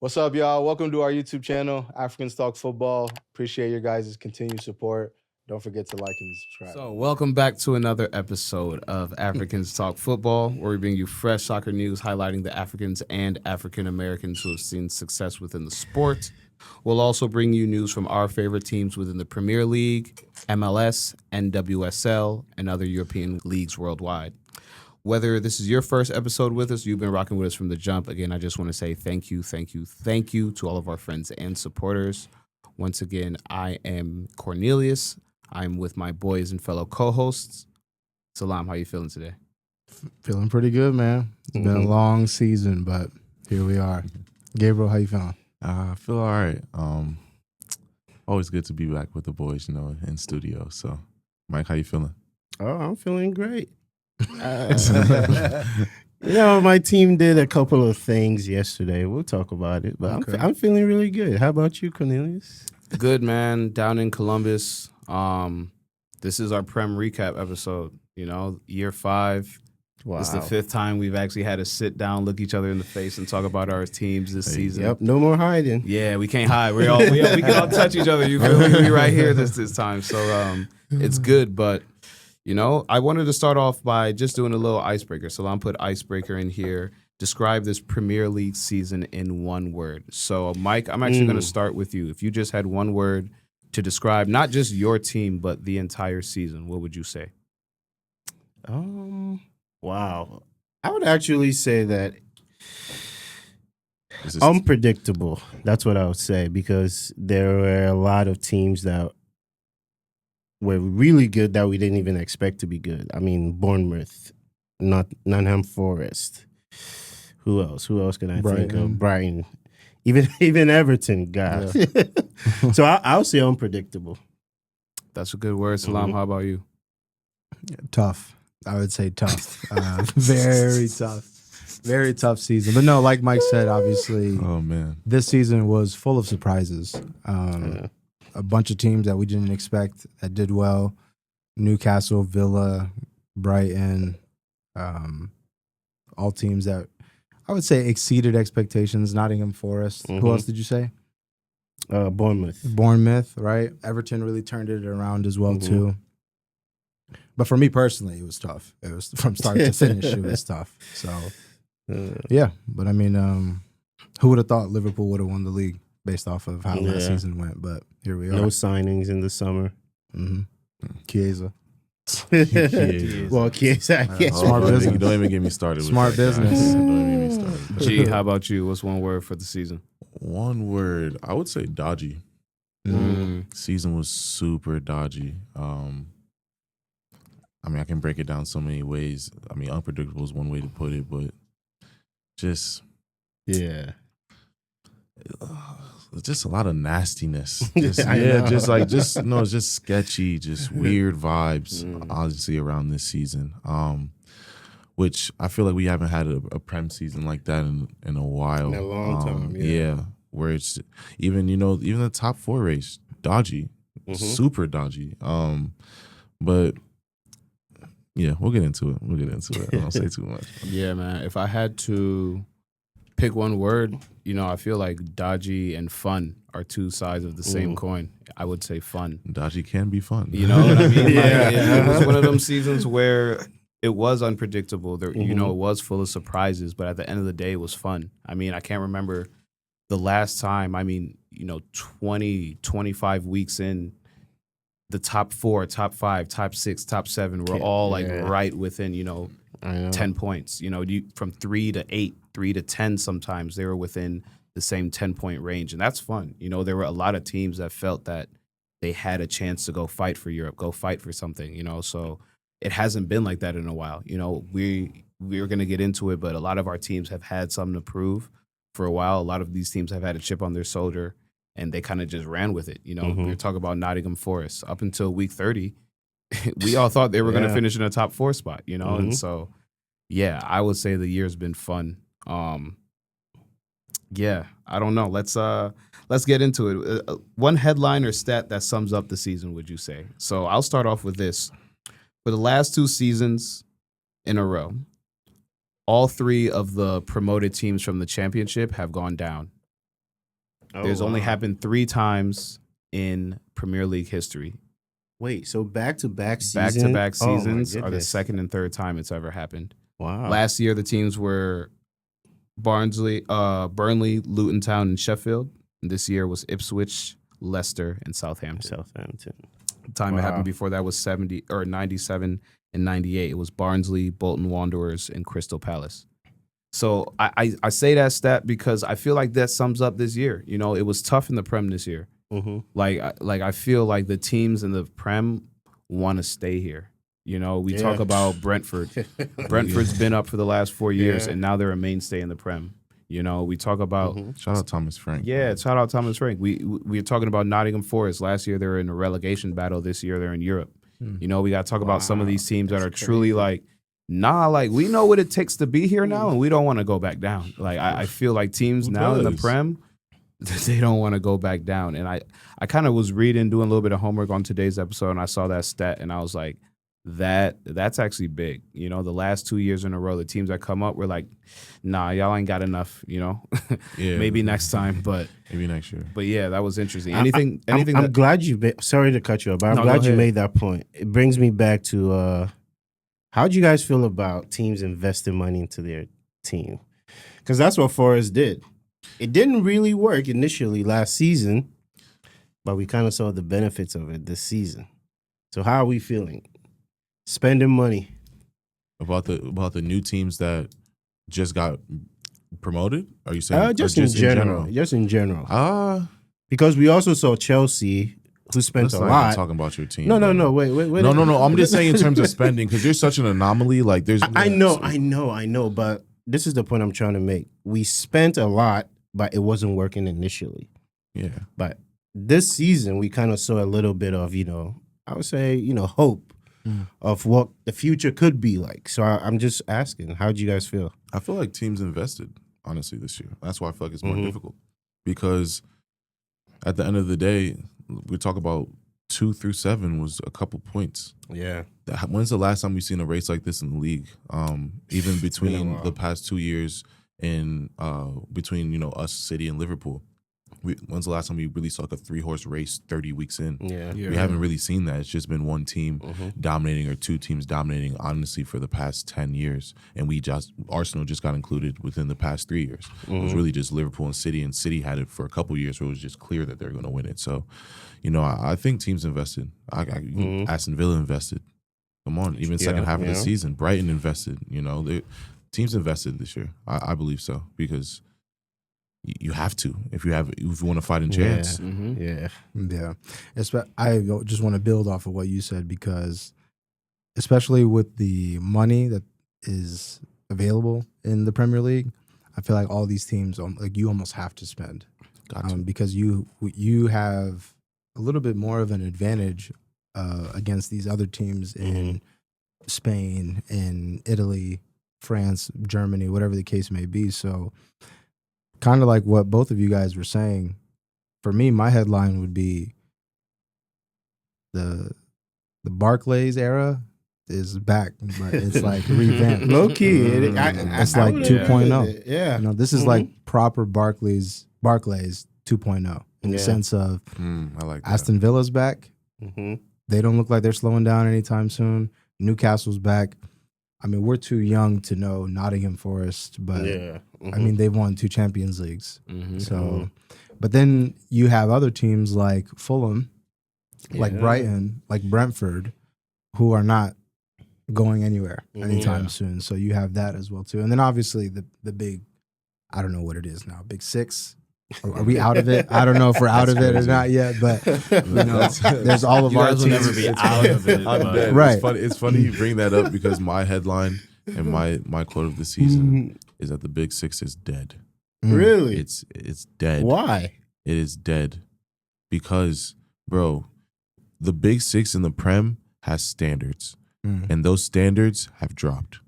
What's up, y'all? Welcome to our YouTube channel, Africans Talk Football. Appreciate your guys' continued support. Don't forget to like and subscribe. So, welcome back to another episode of Africans Talk Football, where we bring you fresh soccer news highlighting the Africans and African Americans who have seen success within the sport. We'll also bring you news from our favorite teams within the Premier League, MLS, NWSL, and other European leagues worldwide. Whether this is your first episode with us, you've been rocking with us from the jump. Again, I just want to say thank you to all of our friends and supporters. Once again, I am Cornelius. I'm with my boys and fellow co-hosts. Salam, how you feeling today? Feeling pretty good, man. It's been a long season, but here we are. Gabriel, how you feeling? I feel all right. Always good to be back with the boys, in studio. So, Mike, how you feeling? Oh, I'm feeling great. My team did a couple of things yesterday. We'll talk about it, but okay. I'm feeling really good. How about you, Cornelius? Good, man. Down in Columbus. This is our Prem recap episode. Year 5. Wow. It's the 5th time we've actually had to sit down, look each other in the face, and talk about our teams this season. Yep, no more hiding. Yeah, we can't hide. We can all touch each other. You feel me? We right here this time. So it's good, but I wanted to start off by just doing a little icebreaker. Salam put icebreaker in here. Describe this Premier League season in one word. So, Mike, I'm actually going to start with you. If you just had one word to describe not just your team, but the entire season, what would you say? Wow. I would actually say that unpredictable. That's what I would say, because there were a lot of teams that were really good that we didn't even expect to be good. I mean, Bournemouth, Nottingham Forest. Who else? Who else can I think of? Brighton. Even Everton, guys. Yeah. So I'll say unpredictable. That's a good word. Salam, how about you? Tough. I would say tough. Very tough. Very tough season. But no, like Mike said, obviously, this season was full of surprises. A bunch of teams that we didn't expect that did well. Newcastle, Villa, Brighton, all teams that I would say exceeded expectations. Nottingham Forest. Who else did you say? Bournemouth, right? Everton really turned it around as well, too. But for me personally, it was tough. It was from start to finish, it was tough. So, yeah. But, I mean, who would have thought Liverpool would have won the league based off of how last season went? But here we are. No signings in the summer. Chiesa. Well, Chiesa, I guess. Smart business. Don't even get me started. Smart business. Don't even get me started. G, how about you? What's one word for the season? One word. I would say dodgy. Season was super dodgy. I can break it down so many ways. Unpredictable is one way to put it, but just just a lot of nastiness. It's just sketchy, just weird vibes, obviously, around this season. Which I feel like we haven't had a Prem season like that in a while. In a long time, yeah. Where it's even the top 4 race, dodgy, super dodgy. But yeah, we'll get into it. I don't say too much. Yeah, man. If I had to pick one word, I feel like dodgy and fun are two sides of the same coin. I would say fun. Dodgy can be fun. You know what I mean? It was one of them seasons where it was unpredictable. There, it was full of surprises, but at the end of the day, it was fun. I can't remember the last time, 20, 25 weeks in, the top 4, top 5, top 6, top 7 were all right within, 10 points. From 3 to 8, 3 to 10 sometimes, they were within the same 10-point range. And that's fun. There were a lot of teams that felt that they had a chance to go fight for Europe, go fight for something, so it hasn't been like that in a while. We're going to get into it, but a lot of our teams have had something to prove for a while. A lot of these teams have had a chip on their shoulder, and they kind of just ran with it. We were talking about Nottingham Forest. Up until week 30, we all thought they were going to finish in a top 4 spot, And so, yeah, I would say the year's been fun. Yeah, I don't know. Let's get into it. One headline or stat that sums up the season, would you say? So I'll start off with this. For the last 2 seasons in a row, all 3 of the promoted teams from the championship have gone down. There's only happened 3 times in Premier League history. Wait, so back-to-back seasons? Back-to-back seasons are the second and third time it's ever happened. Wow. Last year, the teams were Burnley, Luton Town, and Sheffield. And this year was Ipswich, Leicester, and Southampton. The time it happened before that was 97 and 98. It was Barnsley, Bolton Wanderers, and Crystal Palace. So I say that stat because I feel like that sums up this year. You know, it was tough in the Prem this year. Mm-hmm. Like I feel like the teams in the Prem want to stay here. You know, we talk about Brentford. Brentford's been up for the last 4 years, and now they're a mainstay in the Prem. You know, we talk about shout out Thomas Frank. Yeah, shout out Thomas Frank. We're talking about Nottingham Forest. Last year they were in a relegation battle. This year they're in Europe. You know, we got to talk about some of these teams that are truly like, like we know what it takes to be here now, and we don't want to go back down. Like I feel like teams now in the Prem, they don't want to go back down. And I kind of was doing a little bit of homework on today's episode, and I saw that stat, and I was like, that's actually big. You know, the last 2 years in a row, the teams that come up were like, nah, y'all ain't got enough. You know, maybe next time, but maybe next year. But yeah, that was interesting. I'm glad sorry to cut you off, but I'm glad you made that point. It brings me back to how do you guys feel about teams investing money into their team? Because that's what Forest did. It didn't really work initially last season, but we kind of saw the benefits of it this season. So how are we feeling? Spending money about the new teams that just got promoted? Are you saying just in general? Just in general. Because we also saw Chelsea, who spent a lot. Talking about your team. No. Wait. No. I'm just saying in terms of spending, because you're such an anomaly. Like there's. I know. But this is the point I'm trying to make. We spent a lot, but it wasn't working initially. Yeah. But this season, we kind of saw a little bit of, I would say, hope of what the future could be like. So I'm just asking, how do you guys feel? I feel like teams invested, honestly, this year. That's why I feel like it's more difficult. Because at the end of the day, we talk about 2 through 7 was a couple points. Yeah. When's the last time we've seen a race like this in the league? Even between the past 2 years in between, us, City, and Liverpool. When's the last time we really saw like a 3-horse race 30 weeks in? Yeah. We haven't really seen that. It's just been one team dominating or 2 teams dominating, honestly, for the past 10 years. And Arsenal just got included within the past 3 years. It was really just Liverpool and City had it for a couple years where it was just clear that they're going to win it. So, I think teams invested. Aston Villa invested. Come on, even second half of the season, Brighton invested. Teams invested this year. I believe so, because you have to if you want to fight in chance. Yeah. I just want to build off of what you said, because especially with the money that is available in the Premier League, I feel like all these teams, like, you almost have to spend, because you have a little bit more of an advantage against these other teams in Spain, in Italy, France, Germany, whatever the case may be. So kind of like what both of you guys were saying, for me, my headline would be the Barclays era is back, but it's like revamped. Low key. It's like 2.0. Yeah. This is like proper Barclays 2.0 in the sense of I like that. Aston Villa's back. They don't look like they're slowing down anytime soon. Newcastle's back. I mean, we're too young to know Nottingham Forest, but I mean, they've won 2 Champions Leagues. So, but then you have other teams like Fulham, like Brighton, like Brentford, who are not going anywhere anytime soon. So you have that as well too. And then obviously the big, I don't know what it is now, Big Six. Are we out of it? I don't know if we're out of it or not yet, but there's all of our teams. Will never be out of it. Right. It's funny you bring that up, because my headline and my quote of the season is that the Big Six is dead. Really? It's dead. Why? It is dead because, bro, the Big Six in the Prem has standards, and those standards have dropped.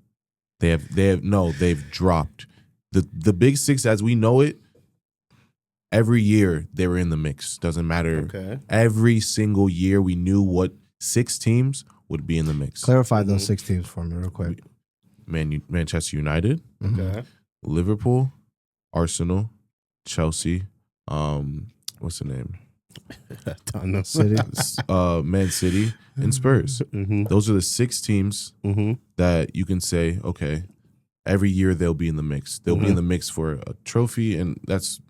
They've dropped. The Big Six as we know it. Every year they were in the mix. Doesn't matter. Okay. Every single year we knew what 6 teams would be in the mix. Clarify those 6 teams for me real quick. Manchester United, Okay. Liverpool, Arsenal, Chelsea, What's the name? City. Man City and Spurs. Mm-hmm. Those are the 6 teams that you can say, okay, every year they'll be in the mix. They'll be in the mix for a trophy, and that's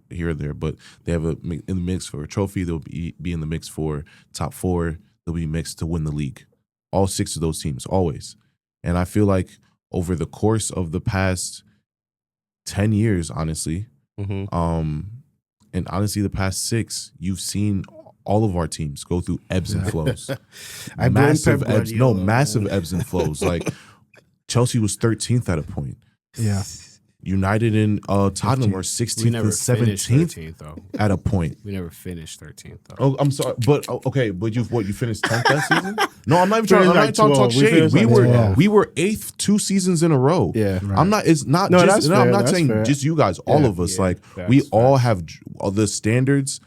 here or there. But they have in the mix for a trophy. They'll be in the mix for top 4. They'll be mixed to win the league. All 6 of those teams, always. And I feel like over the course of the past 10 years, honestly, and honestly, the past 6, you've seen all of our teams go through ebbs and flows. Massive ebbs and flows. Like Chelsea was 13th at a point. Yeah. United and Tottenham were 16th and 17th at a point. We never finished 13th though. Oh, I'm sorry, but okay, but you finished 10th that season? No, I'm not even trying to talk shade. We were 8th 2 seasons in a row. Yeah, right. I'm not saying fair. Just you guys, all of us. Like we all have the standards.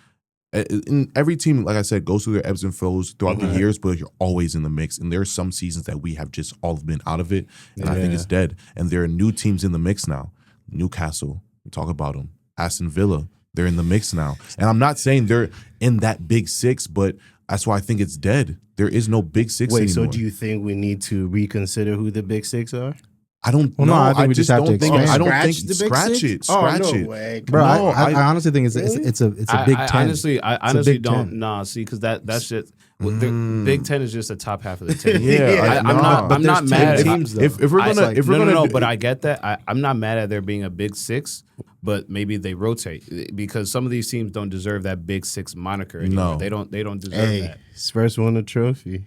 In every team, like I said, goes through their ebbs and flows throughout the years, but you're always in the mix. And there are some seasons that we have just all been out of it, and I think it's dead. And there are new teams in the mix now. Newcastle, we talk about them. Aston Villa, they're in the mix now. And I'm not saying they're in that big 6, but that's why I think it's dead. There is no big 6 anymore. So do you think we need to reconsider who the big 6 are? I don't know. No, I think we just have to I don't think scratch it. Scratch it. Way. Bro, no, I honestly think it's a Big 10. I honestly don't. Nah, see, because that shit. Big 10 is just the top half of the 10. I'm not mad. If we're gonna, but I get that. I'm not mad at there being a big 6, but maybe they rotate because some of these teams don't deserve that big 6 moniker anymore. No, they don't deserve that. Spurs won a trophy.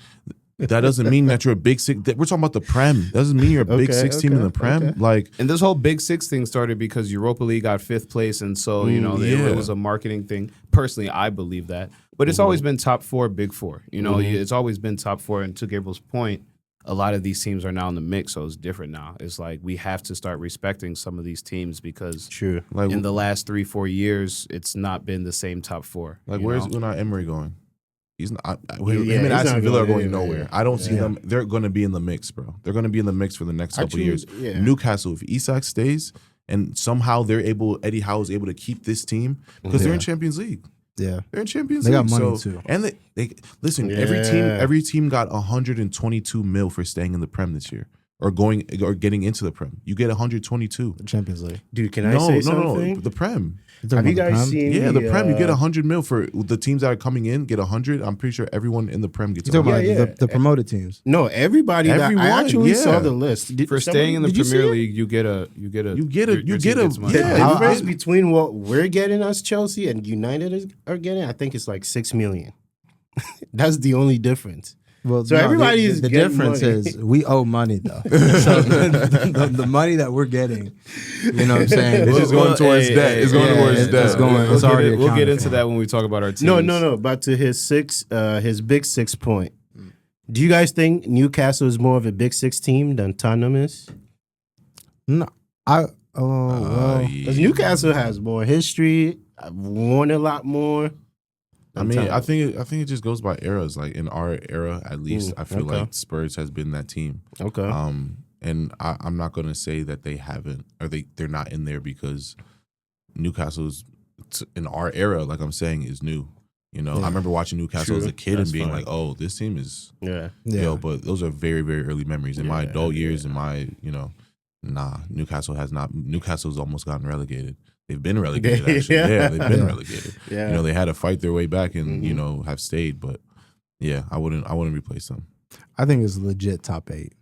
That doesn't mean that you're a big 6. We're talking about the Prem. That doesn't mean you're a big 6 team in the Prem. Okay. Like, and this whole big 6 thing started because Europa League got 5th place, and so it was a marketing thing. Personally, I believe that, but it's always been top 4, big 4. It's always been top 4. And to Gabriel's point, a lot of these teams are now in the mix, so it's different now. It's like we have to start respecting some of these teams because in the last 3-4 years, it's not been the same top 4. Like, where's Unai Emery going? He's not. Him and Aston Villa are going nowhere. I don't see them. They're going to be in the mix, bro. They're going to be in the mix for the next couple of years. Yeah. Newcastle, if Isak stays and somehow Eddie Howe is able to keep this team because they're in Champions League. Yeah, they're in Champions League. They got money too. And they listen. Every team got 122 mil for staying in the Prem this year. Or getting into the Prem. You get 122. The Champions League. Dude, can I say something? No, the Prem. Have you guys seen the Prem? You get 100 mil for the teams that are coming in. Get 100. I'm pretty sure everyone in the Prem gets. You're talking about the promoted teams. No, everybody. I actually saw the list for staying in the Premier League. You get a. The difference between what we're getting as Chelsea and United are getting, I think it's like 6 million. That's the only difference. Well, so everybody is the difference money. Is we owe money though. So the money that we're getting, you know what I'm saying? It's just going towards debt. It's going towards debt. We'll get into that when we talk about our teams. No. But to his big 6 point. Do you guys think Newcastle is more of a big 6 team than Tottenham is? No, because Newcastle has more history. I've won a lot more. I think it just goes by eras. Like in our era, at least, I feel like Spurs has been that team. Okay. And I'm not gonna say that they haven't or they're not in there because Newcastle's in our era, like I'm saying, is new. I remember watching Newcastle as a kid and being like, "Oh, this team is But those are very, very early memories. In my adult years, Newcastle's almost gotten relegated. They've been relegated, actually. They've been relegated. Yeah. They had to fight their way back and, have stayed. But, I wouldn't replace them. I think it's legit top 8.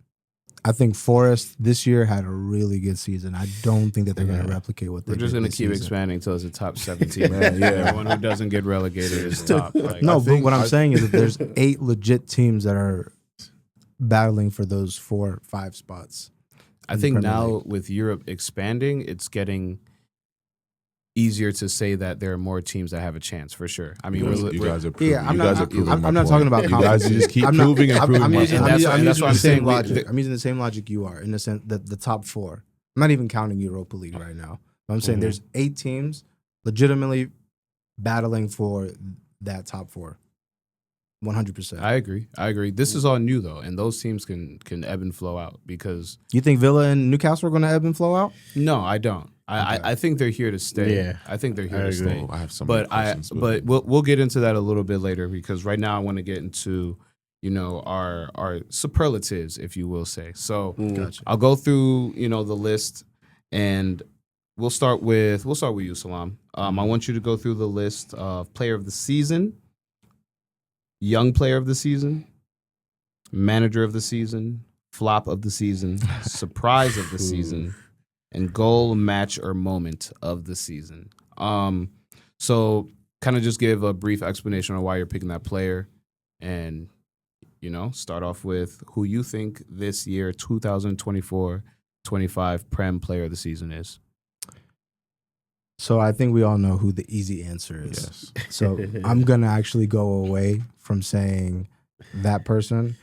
I think Forest this year had a really good season. I don't think that they're going to replicate what they did. We're just going to keep expanding until it's a top 17. Everyone who doesn't get relegated is top. But what I'm saying is that there's 8 legit teams that are battling for those 4 or 5 spots. I think now with Europe expanding, it's getting easier to say that there are more teams that have a chance for sure. I mean, you guys are proving. I'm not talking about. You guys just keep proving and proving. I'm using the same logic. I'm using the same logic you are in the sense that the top 4. I'm not even counting Europa League right now. I'm saying there's 8 teams legitimately battling for that top 4. 100%. I agree. This is all new though, and those teams can ebb and flow out because You think Villa and Newcastle are going to ebb and flow out? no, I don't. I think they're here to stay. Yeah, I think they're here to stay. I have some But we'll get into that a little bit later because right now I want to get into our superlatives, if you will say. So Gotcha. I'll go through the list, and we'll start with you, Salam. I want you to go through the list of player of the season, young player of the season, manager of the season, flop of the season, surprise of the season, and goal, match, or moment of the season. So kind of just give a brief explanation on why you're picking that player, and start off with who you think this year 2024-25 Prem player of the season is. So I think we all know who the easy answer is. Yes. So I'm going to actually go away from saying that person.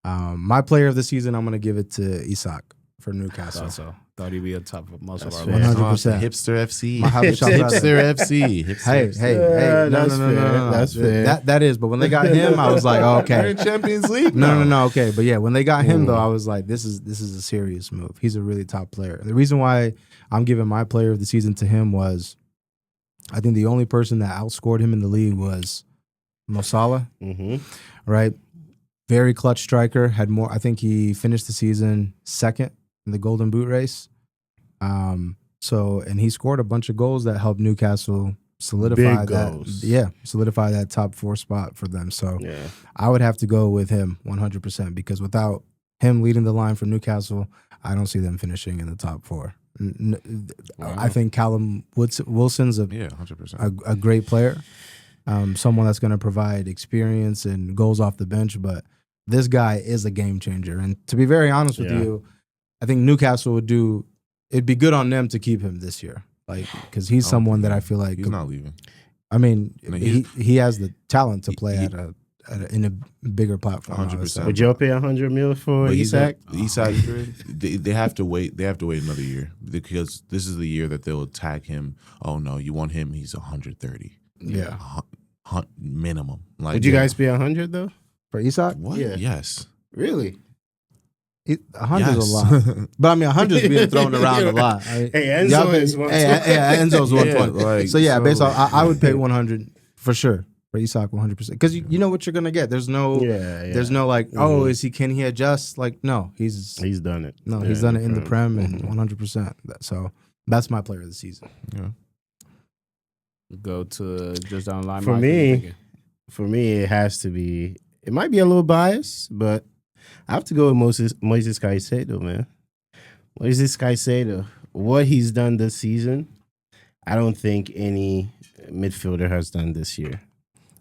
My player of the season, I'm going to give it to Isak for Newcastle. Thought he'd be on top of most of our list. 100%. Hipster FC. Hipster FC. Hey, no. That's fair. That is, but when they got him, I was like, oh, okay. They're in Champions League. No. Okay, but yeah, when they got him though, I was like, this is a serious move. He's a really top player. And the reason why I'm giving my player of the season to him was, I think the only person that outscored him in the league was Mo Salah. Right, very clutch striker. Had more. I think he finished the season second in the Golden Boot race. And he scored a bunch of goals that helped Newcastle solidify solidify that top 4 spot for them. So I would have to go with him 100% because without him leading the line for Newcastle, I don't see them finishing in the top 4. I think Callum Wilson's 100%. a great player, someone that's going to provide experience and goals off the bench, but this guy is a game changer. And to be very honest with you, I think Newcastle it'd be good on them to keep him this year, because he's someone that I feel like he's not leaving. I mean, he has the talent to play in a bigger platform. 100%. Would you pay $100 million for Isak? Isak, they have to wait. They have to wait another year because this is the year that they'll tag him. Oh no, you want him? He's 130. Yeah, minimum. Would you guys pay 100 though for Isak? What? Yeah. Yes. Really? 100 is a lot, but I mean 100 is being thrown around a lot. Hey, Enzo is 120. Enzo's 120. Yeah, based on I would pay 100 for sure for Isak 100% because you know what you're gonna get. There's no can he adjust? No, he's done it. No, he's done it in the Prem and 100%. So that's my player of the season. Yeah. Go to just down the line. For me, it has to be. It might be a little biased, but I have to go with Moises Caicedo, man. Moises Caicedo, what he's done this season, I don't think any midfielder has done this year.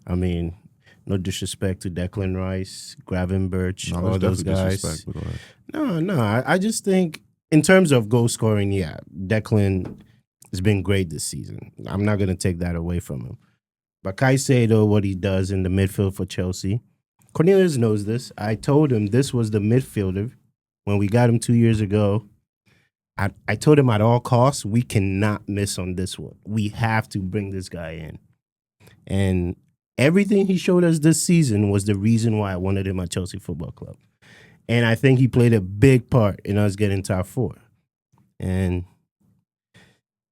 I mean, no disrespect to Declan Rice, Gravenberch, all those guys. No. I just think in terms of goal scoring, Declan has been great this season. I'm not going to take that away from him. But Caicedo, what he does in the midfield for Chelsea, Cornelius knows this. I told him this was the midfielder when we got him 2 years ago. I told him at all costs, we cannot miss on this one. We have to bring this guy in. And everything he showed us this season was the reason why I wanted him at Chelsea Football Club. And I think he played a big part in us getting top 4. And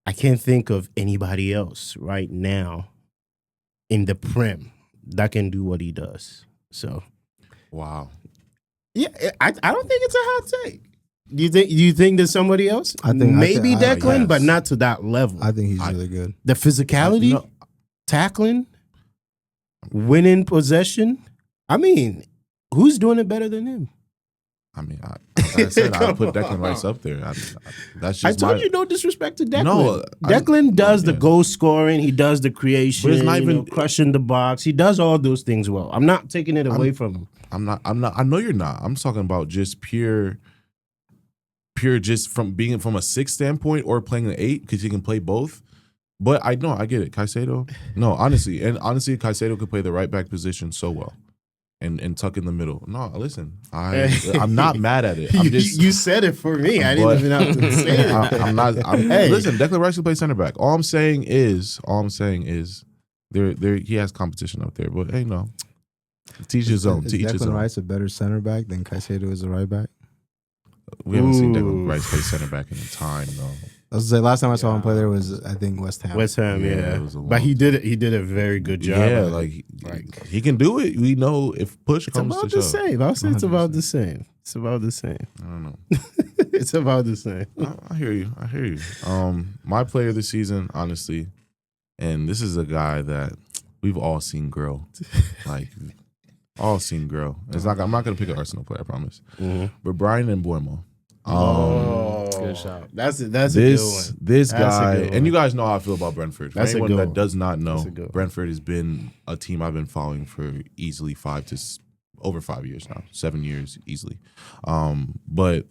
I can't think of anybody else right now in the Prem that can do what he does. So, wow. Yeah, I don't think it's a hot take. Do you think there's somebody else? I think maybe Declan, yes. but not to that level. I think he's really good. The physicality, tackling, winning possession. I mean, who's doing it better than him? I mean, like I said, I put Declan Rice up there. That's just I told you no disrespect to Declan. No, Declan does the goal scoring. He does the creation. But it's not even crushing the box. He does all those things well. I'm not taking it away from him. I'm not. I know you're not. I'm talking about just pure just from being from a 6 standpoint or playing an 8 because he can play both. But I know I get it. Caicedo. No, honestly, Caicedo could play the right back position so well. And tuck in the middle. No, listen, I'm not mad at it. I'm just you said it for me. I didn't even have to say it. I'm not. Listen, Declan Rice can play center back. All I'm saying is, there he has competition up there. But hey, no, Teach his own. Is Teach his Declan own. Rice a better center back than Caicedo is a right back? We haven't seen Declan Rice play center back in a time though. I was say last time I saw him play there was I think West Ham. West Ham, Yeah, yeah. it was a But he did it. He did a very good job. Yeah, of like it. he can do it. We know if push It's comes about to the shove. same. I'll say it's 100%. about the same. It's about the same. I don't know. It's about the same. I hear you. I hear you. My player this season, honestly, and this is a guy that we've all seen grow, like all seen grow. It's like I'm not gonna pick an Arsenal player, I promise. Mm-hmm. But Brian Mbeumo. Good shot. That's a good one. This That's a guy, good one. and you guys know how I feel about Brentford. For That's a anyone good that one. does not know, That's a good one. Brentford has been a team I've been following for easily over 5 years now, 7 years easily. But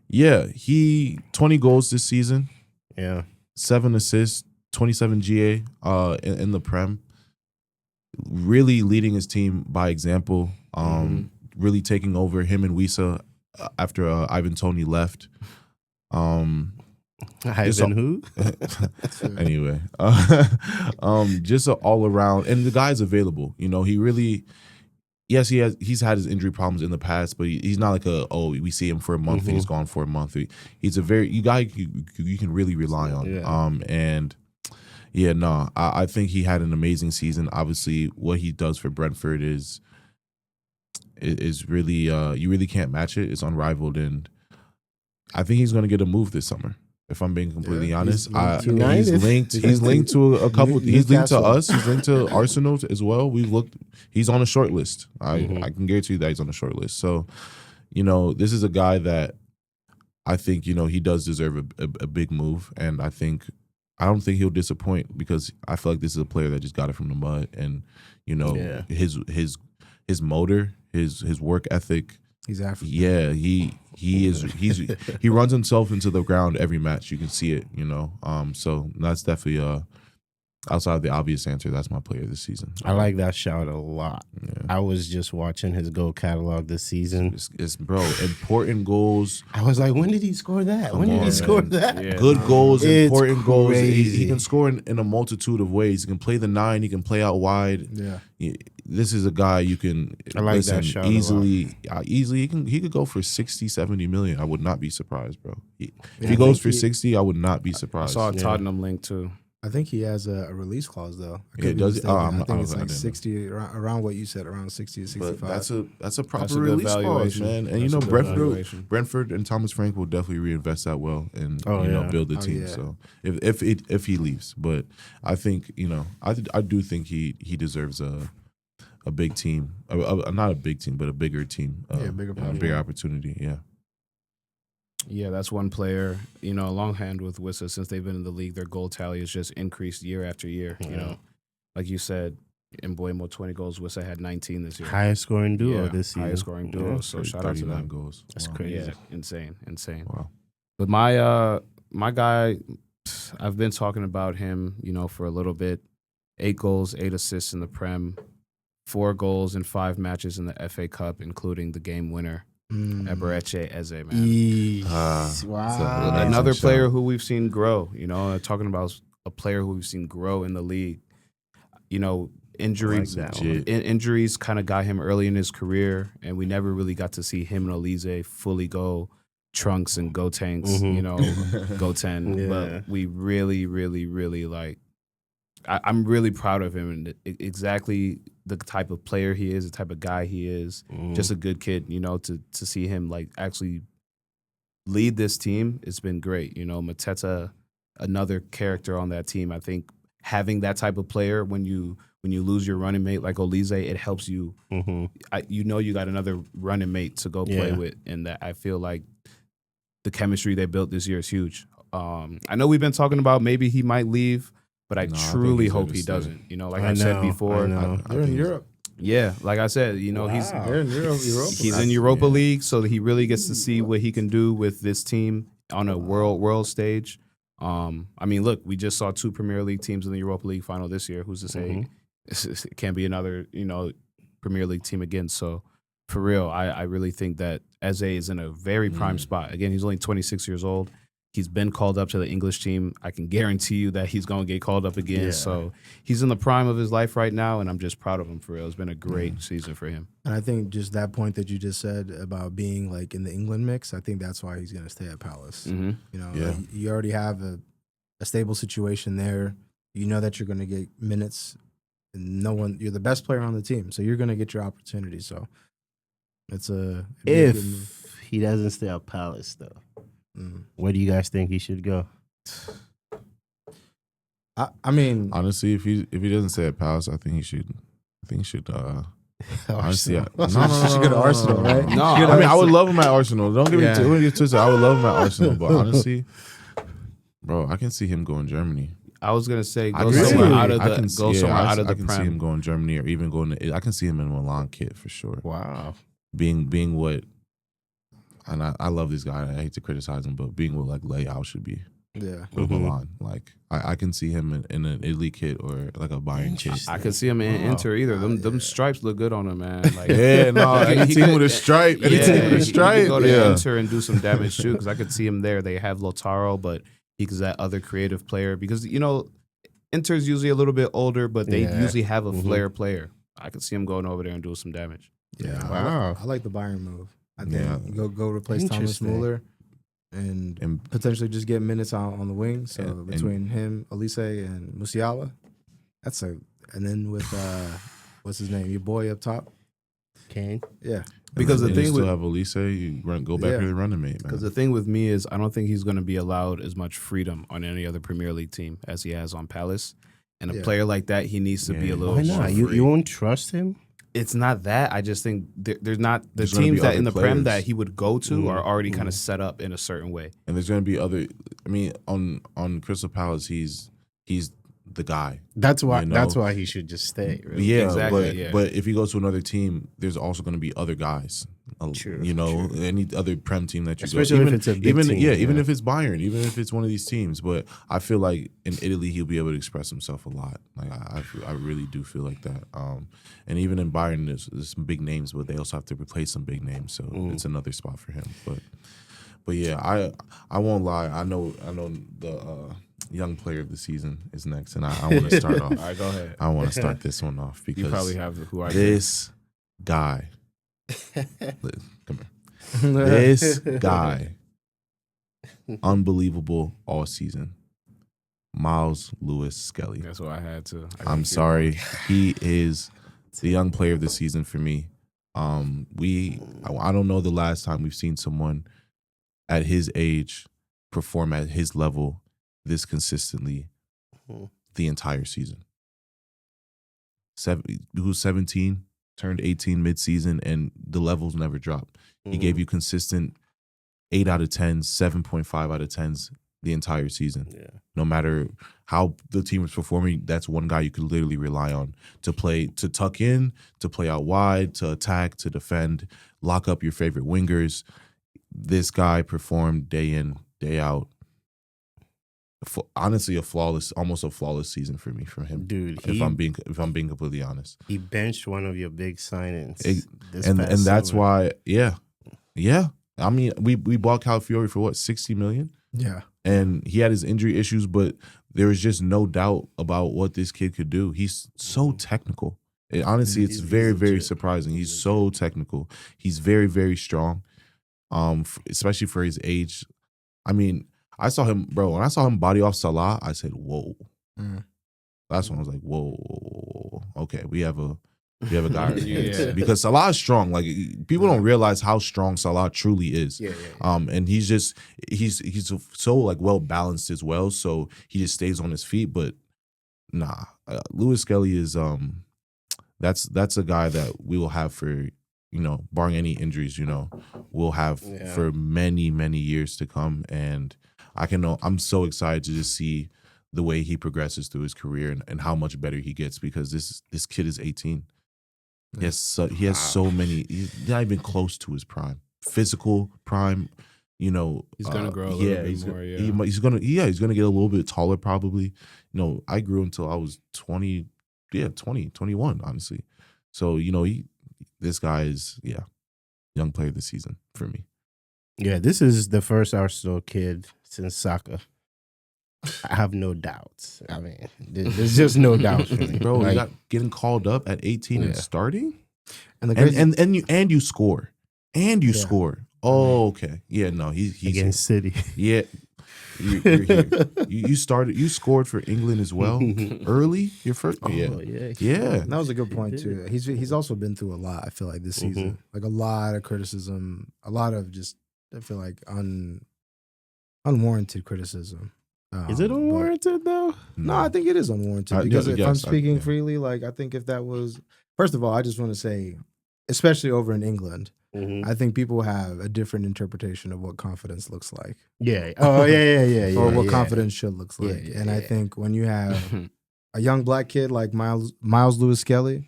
yeah, he 20 goals this season, Yeah. 7 assists, 27 GA in the Prem. Really leading his team by example. Really taking over him and Wisa after Ivan Toney left. Ivan who? Anyway, just an all around, and the guy's available. You know, he really, yes, he's had his injury problems in the past, but he's not like we see him for a month and he's gone for a month. He's a guy you can really rely on. Yeah. And yeah, no, I think he had an amazing season. Obviously, what he does for Brentford is really you really can't match it. It's unrivaled, and I think he's going to get a move this summer. If I'm being completely honest, he's linked. He's linked to a couple. He's linked to us. He's linked to Arsenal as well. We've looked. He's on a short list. I can guarantee you that he's on a short list. So, you know, this is a guy that I think he does deserve a big move, and I don't think he'll disappoint because I feel like this is a player that just got it from the mud, and his motor, his work ethic. He's African. Yeah, he runs himself into the ground every match. You can see it, So that's definitely outside of the obvious answer. That's my player this season. I like that shout a lot. Yeah. I was just watching his goal catalog this season. It's important goals. I was like, when did he score that? Come When did on, he score man. that? Yeah. Good goals, It's important goals. crazy. He can score in a multitude of ways. He can play the 9. He can play out wide. Yeah. This is a guy you can I like that shot a lot. easily. He could go for 60, 70 million. I would not be surprised, bro. If Yeah, he I goes think for 60, I would not be I surprised. saw a Tottenham link too. I think he has a release clause though. I could Yeah, be does he? mistaken. Oh, I think it's I like didn't know. 60 around what you said, around 60 to But 65. that's a proper That's a good release clause, valuation. man. And That's a good valuation. Brentford and Thomas Frank will definitely reinvest that well and build the team. yeah. So if he leaves, but I think I do think he deserves a big team, not a big team, but a bigger team. Bigger opportunity. Yeah. Yeah, that's one player, along hand with Wissa, since they've been in the league, their goal tally has just increased year after year. Like you said, Mbeumo 20 goals, Wissa had 19 this year. Highest scoring duo this season. Highest scoring duo. So shout out to 39 them. goals. That's Wow. crazy. Yeah, insane. Wow. But my guy, I've been talking about him, for a little bit. 8 goals, 8 assists in the Prem, 4 goals in 5 matches in the FA Cup, including the game winner. Eberechi Eze, man. Wow. Another player who we've seen grow, talking about a player who we've seen grow in the league. Injuries, injuries kind of got him early in his career, and we never really got to see him and Olise fully go trunks and go tanks, go 10. Yeah. But we really, really, really I'm really proud of him and exactly the type of player he is, the type of guy he is. Just a good kid, to see him actually lead this team. It's been great. Mateta, another character on that team. I think having that type of player when you lose your running mate like Olise, it helps you. You got another running mate to go play with, and that I feel like the chemistry they built this year is huge. I know we've been talking about maybe he might leave. But I truly hope he doesn't. Like I said before, They're in Europe. Yeah, like I said, They're in Europe. he's in Europa League, so he really gets to see what he can do with this team on a world stage. Look, we just saw 2 Premier League teams in the Europa League final this year. Who's to say it can't be another Premier League team again? So for real, I really think that Eze is in a very prime spot. Again, he's only 26 years old. He's been called up to the English team. I can guarantee you that he's going to get called up again. Yeah. So he's in the prime of his life right now, and I'm just proud of him for real. It's been a great season for him. And I think just that point that you just said about being like in the England mix, I think that's why he's going to stay at Palace. Mm-hmm. You know, Yeah. like, you already have a stable situation there. You know that you're going to get minutes. And you're the best player on the team, so you're going to get your opportunity. So it's a good move. If he doesn't stay at Palace, though, Mm. where do you guys think he should go? I mean, Honestly, if he doesn't stay at Palace, I think he should. Honestly, Arsenal. You should go to Arsenal, right? No, I mean, I would love him at Arsenal. Don't get me twisted. I would love him at Arsenal, but honestly, bro, I can see him going Germany. I was gonna say I go can somewhere see- out of I the can- go yeah, somewhere I out of the I can see prem. him going Germany or even going to. I can see him in Milan kit for sure. Wow. Being what, and I love this guy. I hate to criticize him, but being what like Leao should be yeah. with Milan. Like I can see him in an Italy kit or like a Bayern kit. I could see him in Inter either. Them stripes look good on him, man. Like, Yeah, no, any he team could- with a stripe, any team with a he stripe, could go to yeah. Inter and do some damage too. Because I could see him there. They have Lautaro, but he's that other creative player. Because Inter's usually a little bit older, but they Yeah. usually have a flair player. I could see him going over there and doing some damage. Yeah. Wow. I like the Bayern move. I think Yeah. go replace Thomas Interesting. Muller and potentially just get minutes on the wing. So And- between him, Elise, and Musiala, and then with what's his name? Your boy up top. Kane. Yeah. Because the And thing you with still have Elise, you go back Yeah. to the running mate, man. Because the thing with me is, I don't think he's going to be allowed as much freedom on any other Premier League team as he has on Palace. And a Yeah. player like that, he needs to be Yeah. a little Why more not? free. You won't trust him? It's not that. I just think there's not the There's gonna teams be that other in the Prem players. that he would go to are already kind Mm. of set up in a certain way. And there's going to be other. I mean, on Crystal Palace, he's the guy. That's why. You know? That's why he should just stay. Really. Yeah, Exactly, but yeah. but if he goes to another team, there's also going to be other guys. True, Any other Prem team that you Especially go, if even, it's a big even team, even yeah. if it's Bayern, even if it's one of these teams. But I feel like in Italy he'll be able to express himself a lot. Like I really do feel like that. And even in Bayern, there's some big names, but they also have to replace some big names, so it's another spot for him. But yeah, I won't lie. I know the young player of the season is next, and I want to start off. All right, go ahead. I want to start this one off because You probably have who I this guy. Come here. This guy, unbelievable all season. Miles Lewis Skelly. That's what I had to. I'm sorry. He is the young player of the season for me. I don't know the last time we've seen someone at his age perform at his level this consistently the entire season. He was 17, turned 18 mid-season, and the levels never dropped. He gave you consistent 8 out of 10s, 7.5 out of 10s the entire season. Yeah. No matter how the team was performing, that's one guy you could literally rely on to play, to tuck in, to play out wide, to attack, to defend, lock up your favorite wingers. This guy performed day in, day out. Honestly, almost a flawless season for me from him. Dude, if I'm being completely honest, he benched one of your big signings. and that's summer. why, yeah. I mean, we bought Calafiori for what, 60 million, Yeah. and he had his injury issues, but there was just no doubt about what this kid could do. He's so technical. Honestly, it's He's very, very legit. surprising. He's so technical. He's very, very strong, especially for his age. I mean, I saw him, bro. When I saw him body off Salah, I said, "Whoa!" Mm. That's when I was like, "Whoa, okay, we have a guy." Yeah. Because Salah is strong. Like people don't realize how strong Salah truly is. Yeah. And he's so like well balanced as well. So he just stays on his feet. But nah, Lewis Skelly is that's a guy that we will have for, barring any injuries, we'll have for many, many years to come. And I'm so excited to just see the way he progresses through his career and how much better he gets, because this kid is 18. He has so many. He's not even close to his prime, physical prime. He's gonna grow a little bit more. Yeah, he's gonna get a little bit taller probably. I grew until I was 20, 21, honestly. So this guy is young player of the season for me. Yeah, this is the first Arsenal kid since Saka. I have no doubts. I mean, there's just no doubts for me. Bro, you got getting called up at 18 and starting? And You score. And you score. Oh, okay. Yeah, no, he's against City. Yeah. You're here. You scored for England as well early. Your first, yeah. That was a good point too. He's also been through a lot. I feel like this season, like a lot of criticism, a lot of just I feel like unwarranted criticism. Is it unwarranted though? No, I think it is unwarranted because if I'm speaking freely, like I think if that was first of all, I just want to say, especially over in England. I think people have a different interpretation of what confidence looks like. Yeah. Oh, yeah. Or what confidence should look like. I think when you have a young black kid like Miles Lewis Kelly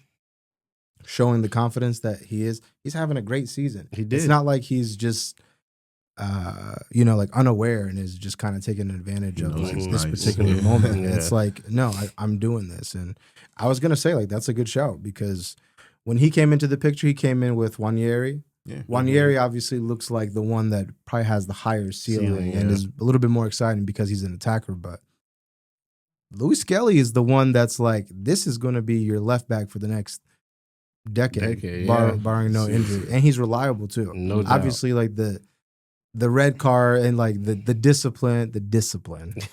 showing the confidence that he's having a great season. He did. It's not like he's just, like unaware and is just kind of taking advantage of like this particular moment. It's like, no, I'm doing this. And I was going to say like, that's a good shout because when he came into the picture, he came in with Wanyeri. Yeah. Wanyeri obviously looks like the one that probably has the higher ceiling and is a little bit more exciting because he's an attacker. But Lewis Kelly is the one that's like, this is going to be your left back for the next decade barring no injury. And he's reliable too. No doubt. Obviously, like the red car and like the discipline,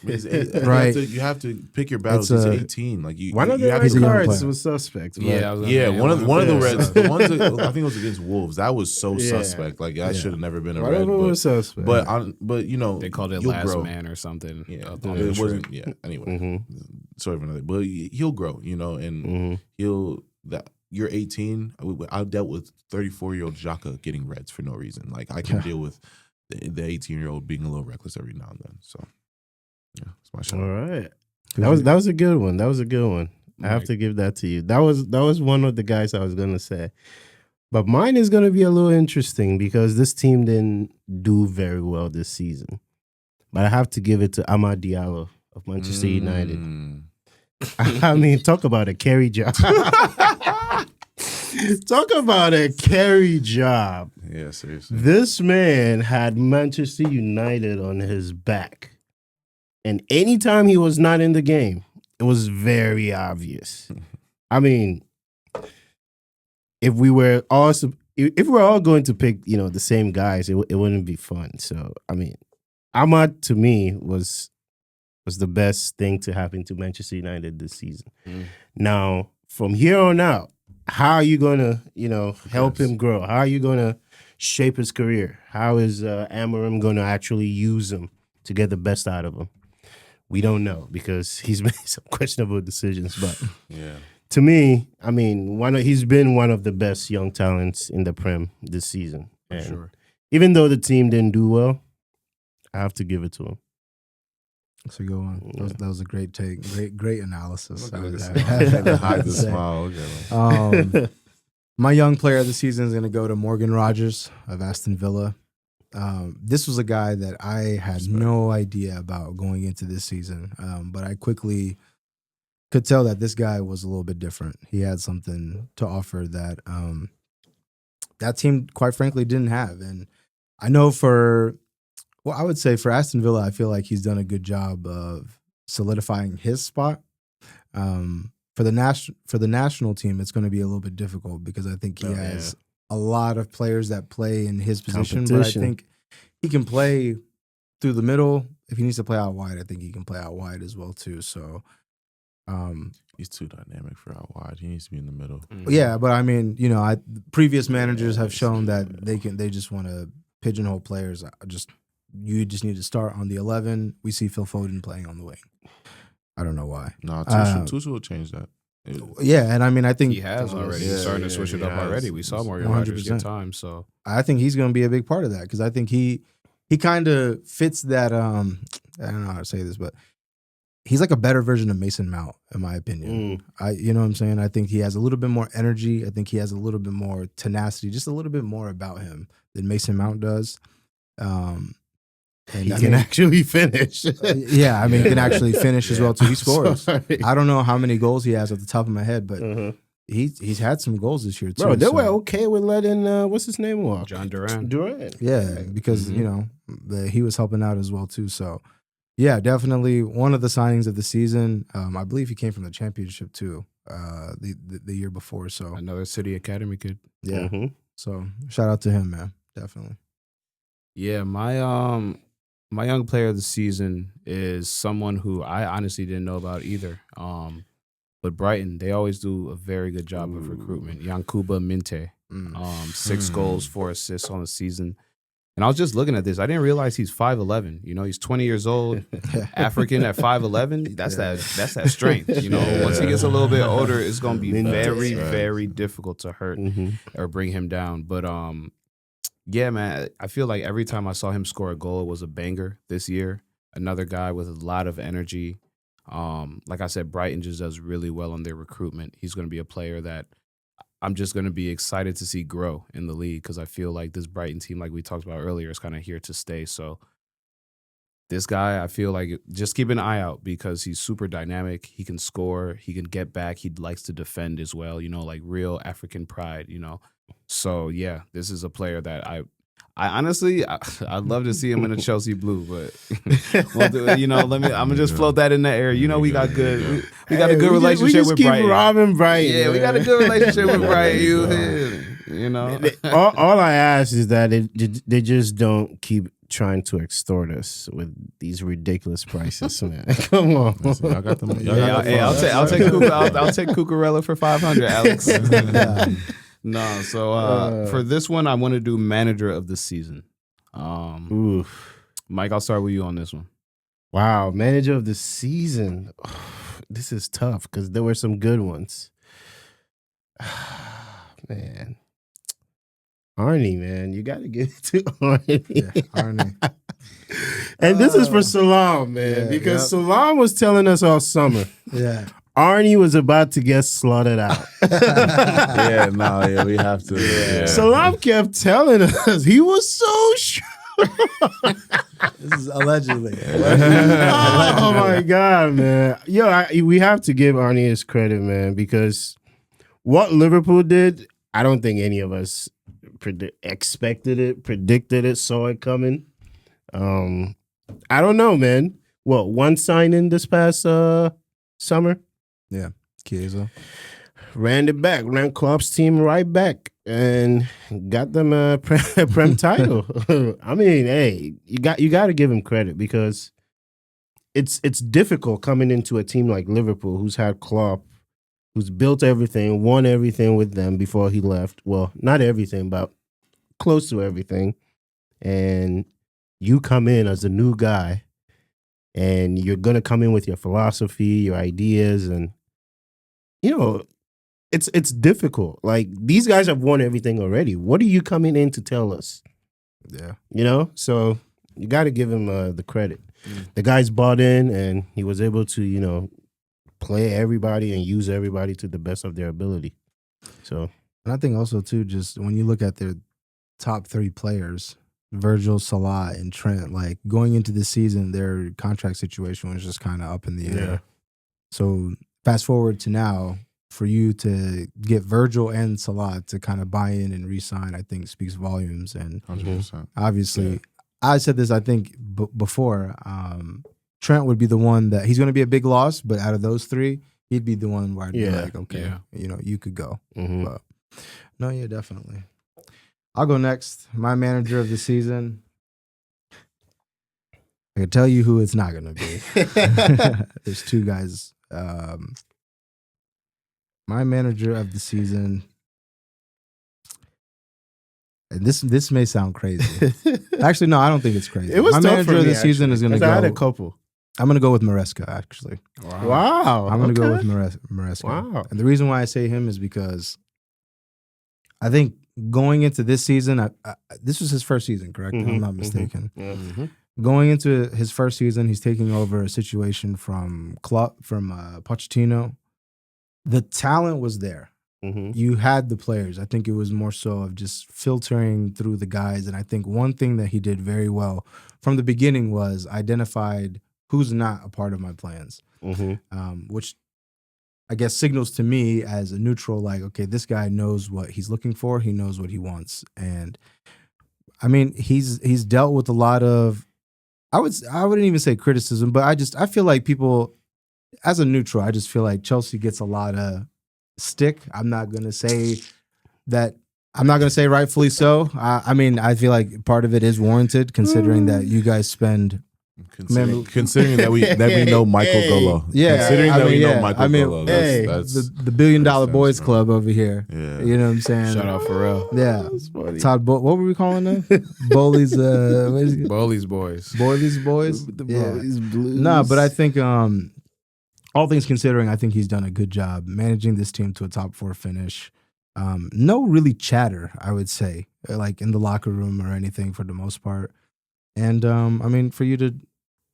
right? You have to pick your battles. He's 18. Like one of the red cards was suspect. One of the reds. The ones that, I think it was against Wolves. That was so suspect. Like that should have never been a red. Was suspect. But you know they called it last man or something. Yeah, it wasn't. Yeah. Anyway, sorry for another. But he'll grow. You know, and you're 18. I dealt with 34-year-old Xhaka getting reds for no reason. Like I can deal with the 18-year-old being a little reckless every now and then. So, yeah, it's my show. All right, that was a good one. That was a good one. I have to give that to you. That was one of the guys I was gonna say, but mine is gonna be a little interesting because this team didn't do very well this season. But I have to give it to Amad Diallo of Manchester United. I mean, talk about a carry job. Talk about a carry job. Yeah, seriously. This man had Manchester United on his back. And anytime he was not in the game, it was very obvious. I mean, if we were all going to pick, the same guys, it wouldn't be fun. So, I mean, Ahmad to me was the best thing to happen to Manchester United this season. Now, from here on out, how are you going to, help him grow? How are you going to shape his career? How is Amorim going to actually use him to get the best out of him? We don't know because he's made some questionable decisions. But to me, I mean, he's been one of the best young talents in the Prem this season. And sure. Even though the team didn't do well, I have to give it to him. So go on. That was a great take. Great analysis. I had to hide the smile. Okay. My young player of the season is going to go to Morgan Rogers of Aston Villa. This was a guy that I had no idea about going into this season, but I quickly could tell that this guy was a little bit different. He had something to offer that that team, quite frankly, didn't have. And I know I would say for Aston Villa, I feel like he's done a good job of solidifying his spot. For the national team, it's going to be a little bit difficult because I think he has a lot of players that play in his position. But I think he can play through the middle. If he needs to play out wide, I think he can play out wide as well too. So he's too dynamic for out wide. He needs to be in the middle. Yeah, but I mean, previous managers have shown that they just want to pigeonhole players. You just need to start on the 11. We see Phil Foden playing on the wing. I don't know why. No, Tuchel will change that. Yeah, and I mean, I think he has already. He's starting to switch it up already. We saw Morgan Rogers get time, so I think he's going to be a big part of that because I think he kind of fits that. I don't know how to say this, but he's like a better version of Mason Mount, in my opinion. You know what I'm saying? I think he has a little bit more energy. I think he has a little bit more tenacity, just a little bit more about him than Mason Mount does. And he can actually finish. He can actually finish as well too. He scores. I don't know how many goals he has at the top of my head, but he's had some goals this year too. Bro, they were okay with letting what's his name walk? John Duran. Yeah, because he was helping out as well too. So yeah, definitely one of the signings of the season. I believe he came from the championship too, the year before. So another City Academy kid. Yeah. So shout out to him, man. Definitely. Yeah, my young player of the season is someone who I honestly didn't know about either. But Brighton, they always do a very good job of recruitment. Yankuba Minte, 6 goals, 4 assists on the season. And I was just looking at this. I didn't realize he's 5'11". You know, he's 20 years old, African at 5'11". That's that strength. You know, once he gets a little bit older, it's gonna be very, very difficult to hurt or bring him down. But yeah, man, I feel like every time I saw him score a goal, it was a banger this year. Another guy with a lot of energy. Like I said, Brighton just does really well on their recruitment. He's going to be a player that I'm just going to be excited to see grow in the league because I feel like this Brighton team, like we talked about earlier, is kind of here to stay. So this guy, I feel like just keep an eye out because he's super dynamic. He can score. He can get back. He likes to defend as well, you know, like real African pride, you know. So, yeah, this is a player that I honestly, I'd love to see him in a Chelsea blue, but you know, I'm gonna just float that in the air. You know, we got good, we got a good relationship with Brighton. Robbing Brighton. Yeah, we got a good relationship with Brighton. You know, all I ask is that they just don't keep trying to extort us with these ridiculous prices, man. Come on, y'all got them. I'll take Cucurella for 500, Alex. No, so for this one, I want to do manager of the season. Mike, I'll start with you on this one. Wow, manager of the season. This is tough because there were some good ones. Man. Arnie, man. You got to give it to Arnie. Yeah, Arnie. And this is for Salam, man, because Salam was telling us all summer. Yeah. Arnie was about to get slaughtered out. We have to. Yeah. Salam kept telling us he was so sure. This is allegedly. Oh my God, man. We have to give Arnie his credit, man, because what Liverpool did, I don't think any of us expected it, predicted it, saw it coming. I don't know, man. One signing this past summer? Yeah, Chiesa. Ran Klopp's team right back and got them a Prem title. I mean, hey, you got to give him credit because it's difficult coming into a team like Liverpool, who's had Klopp, who's built everything, won everything with them before he left. Well, not everything, but close to everything. And you come in as a new guy, and you're gonna come in with your philosophy, your ideas, and you know, it's difficult. Like, these guys have won everything already. What are you coming in to tell us? Yeah. You know? So you got to give him the credit. The guy's bought in, and he was able to, you know, play everybody and use everybody to the best of their ability. So, and I think also, too, just when you look at their top 3 players, Virgil, Salah, and Trent, like, going into this season, their contract situation was just kind of up in the air. So fast forward to now, for you to get Virgil and Salah to kind of buy in and re-sign, I think speaks volumes. And 100%. Obviously, I said this, I think, before. Trent would be the one that he's going to be a big loss, but out of those 3, he'd be the one where I'd be like, okay, you know, you could go. But no, yeah, definitely. I'll go next. My manager of the season. I can tell you who it's not going to be. There's 2 guys. My manager of the season, and this may sound crazy. Actually, no, I don't think it's crazy. It was my tough manager for of me, the season is going to go. I had a couple. I'm going to go with Maresca, actually. Wow. I'm going to go with Maresca. Wow. And the reason why I say him is because I think going into this season, this was his first season, correct? If I'm not mistaken. Going into his first season, he's taking over a situation from Pochettino. The talent was there. You had the players. I think it was more so of just filtering through the guys. And I think one thing that he did very well from the beginning was identified who's not a part of my plans, which I guess signals to me as a neutral, like, okay, this guy knows what he's looking for. He knows what he wants. And I mean, he's dealt with a lot of, I wouldn't even say criticism, but I feel like people, as a neutral, I just feel like Chelsea gets a lot of stick. I'm not gonna say rightfully so. I mean, I feel like part of it is warranted considering that you guys spend. Considering that we know Michael Golo. Yeah. Considering that we know Michael Golo. That's the $1 Billion Boys Club over here. Yeah. You know what I'm saying? Shout out Pharrell. Yeah. Todd, what were we calling them? Bowley's Bowley's boys. Bowley's boys? The Bowley's Blues. No, but I think all things considering, I think he's done a good job managing this team to a top 4 finish. No really chatter, I would say, like in the locker room or anything for the most part. And I mean, for you to,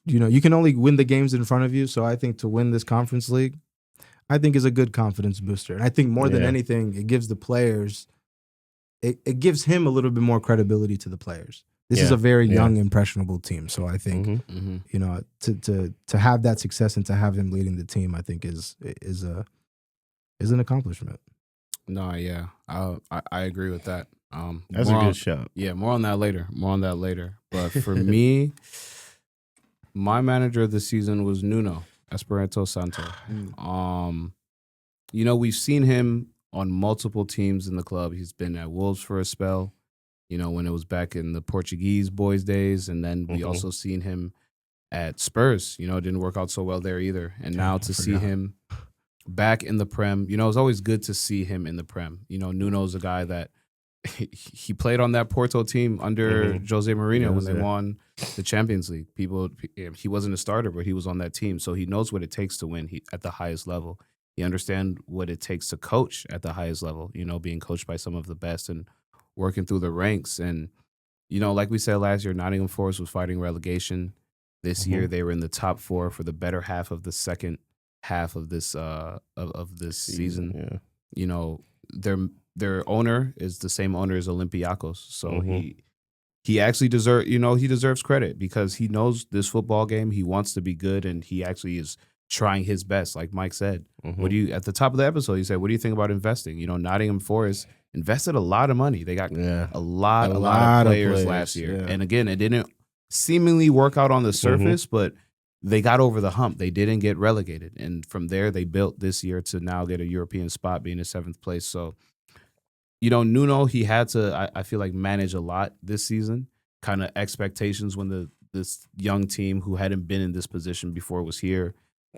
you can only win the games in front of you. So I think to win this conference league, I think is a good confidence booster. And I think more than anything, it gives the players, it gives him a little bit more credibility to the players. This is a very young, impressionable team. So I think, to have that success and to have him leading the team, I think is an accomplishment. No, yeah, I agree with that. That's a good shout. Yeah, more on that later. But for me, my manager of the season was Nuno Espirito Santo. We've seen him on multiple teams in the club. He's been at Wolves for a spell, when it was back in the Portuguese boys days. And then we also seen him at Spurs. It didn't work out so well there either. And now to see him back in the Prem, it's always good to see him in the Prem. Nuno's a guy that he played on that Porto team under Jose Mourinho when they won the Champions League. He wasn't a starter, but he was on that team. So he knows what it takes to win at the highest level. He understands what it takes to coach at the highest level, being coached by some of the best and working through the ranks. And, like we said last year, Nottingham Forest was fighting relegation. This year they were in the top 4 for the better half of the second half of this season. Yeah. Their owner is the same owner as Olympiacos, so he actually deserves credit because he knows this football game. He wants to be good, and he actually is trying his best. Like Mike said, at the top of the episode, he said, "What do you think about investing?" Nottingham Forest invested a lot of money. They got a lot of players last year, and again, it didn't seemingly work out on the surface, but they got over the hump. They didn't get relegated, and from there, they built this year to now get a European spot, being in 7th place. So. Nuno, he had to, I feel like, manage a lot this season, kind of expectations when this young team who hadn't been in this position before was here.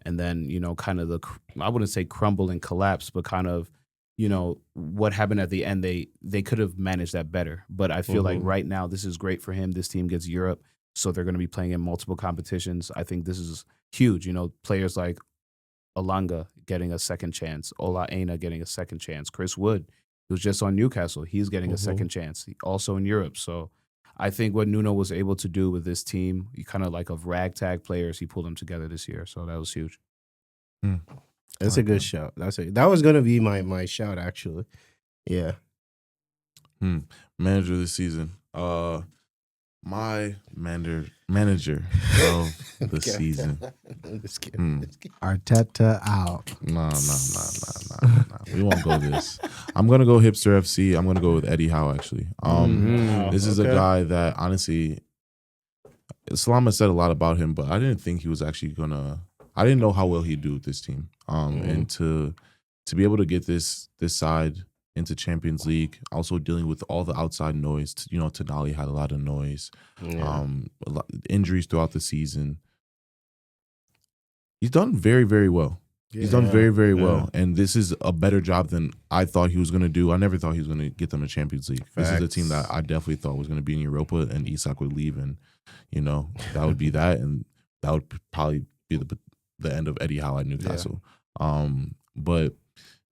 And then, kind of I wouldn't say crumble and collapse, but kind of, what happened at the end, they could have managed that better. But I feel like right now, this is great for him. This team gets Europe, so they're going to be playing in multiple competitions. I think this is huge. Players like Olanga getting a second chance, Ola Aina getting a second chance, Chris Wood, he was just on Newcastle. He's getting a second chance, also in Europe. So I think what Nuno was able to do with this team, he kind of like of ragtag players, he pulled them together this year. So that was huge. That's a good shout. That was going to be my shout, actually. Yeah. Manager of the season. My manager of the season. I'm just kidding. Arteta out. No. We won't go this. I'm gonna go Hipster FC. I'm gonna go with Eddie Howe. Actually, this is a guy that honestly, Salama said a lot about him, but I didn't think he was actually gonna. I didn't know how well he'd do with this team. And to be able to get this side into Champions League, also dealing with all the outside noise. Tonali had a lot of noise, injuries throughout the season. He's done very, very well. He's done very, very well. And this is a better job than I thought he was going to do. I never thought he was going to get them a Champions League. Facts. This is a team that I definitely thought was going to be in Europa, and Isak would leave, and that would be that, and that would probably be the end of Eddie Howe at Newcastle. But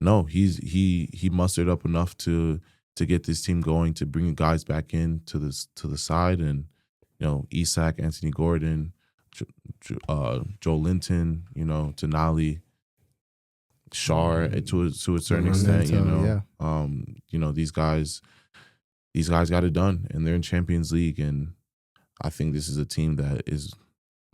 no, he mustered up enough to get this team going, to bring guys back in to the side, and Isak, Anthony Gordon, Joe Linton, Tonali, Shar to a certain extent, these guys got it done, and they're in Champions League, and I think this is a team that is,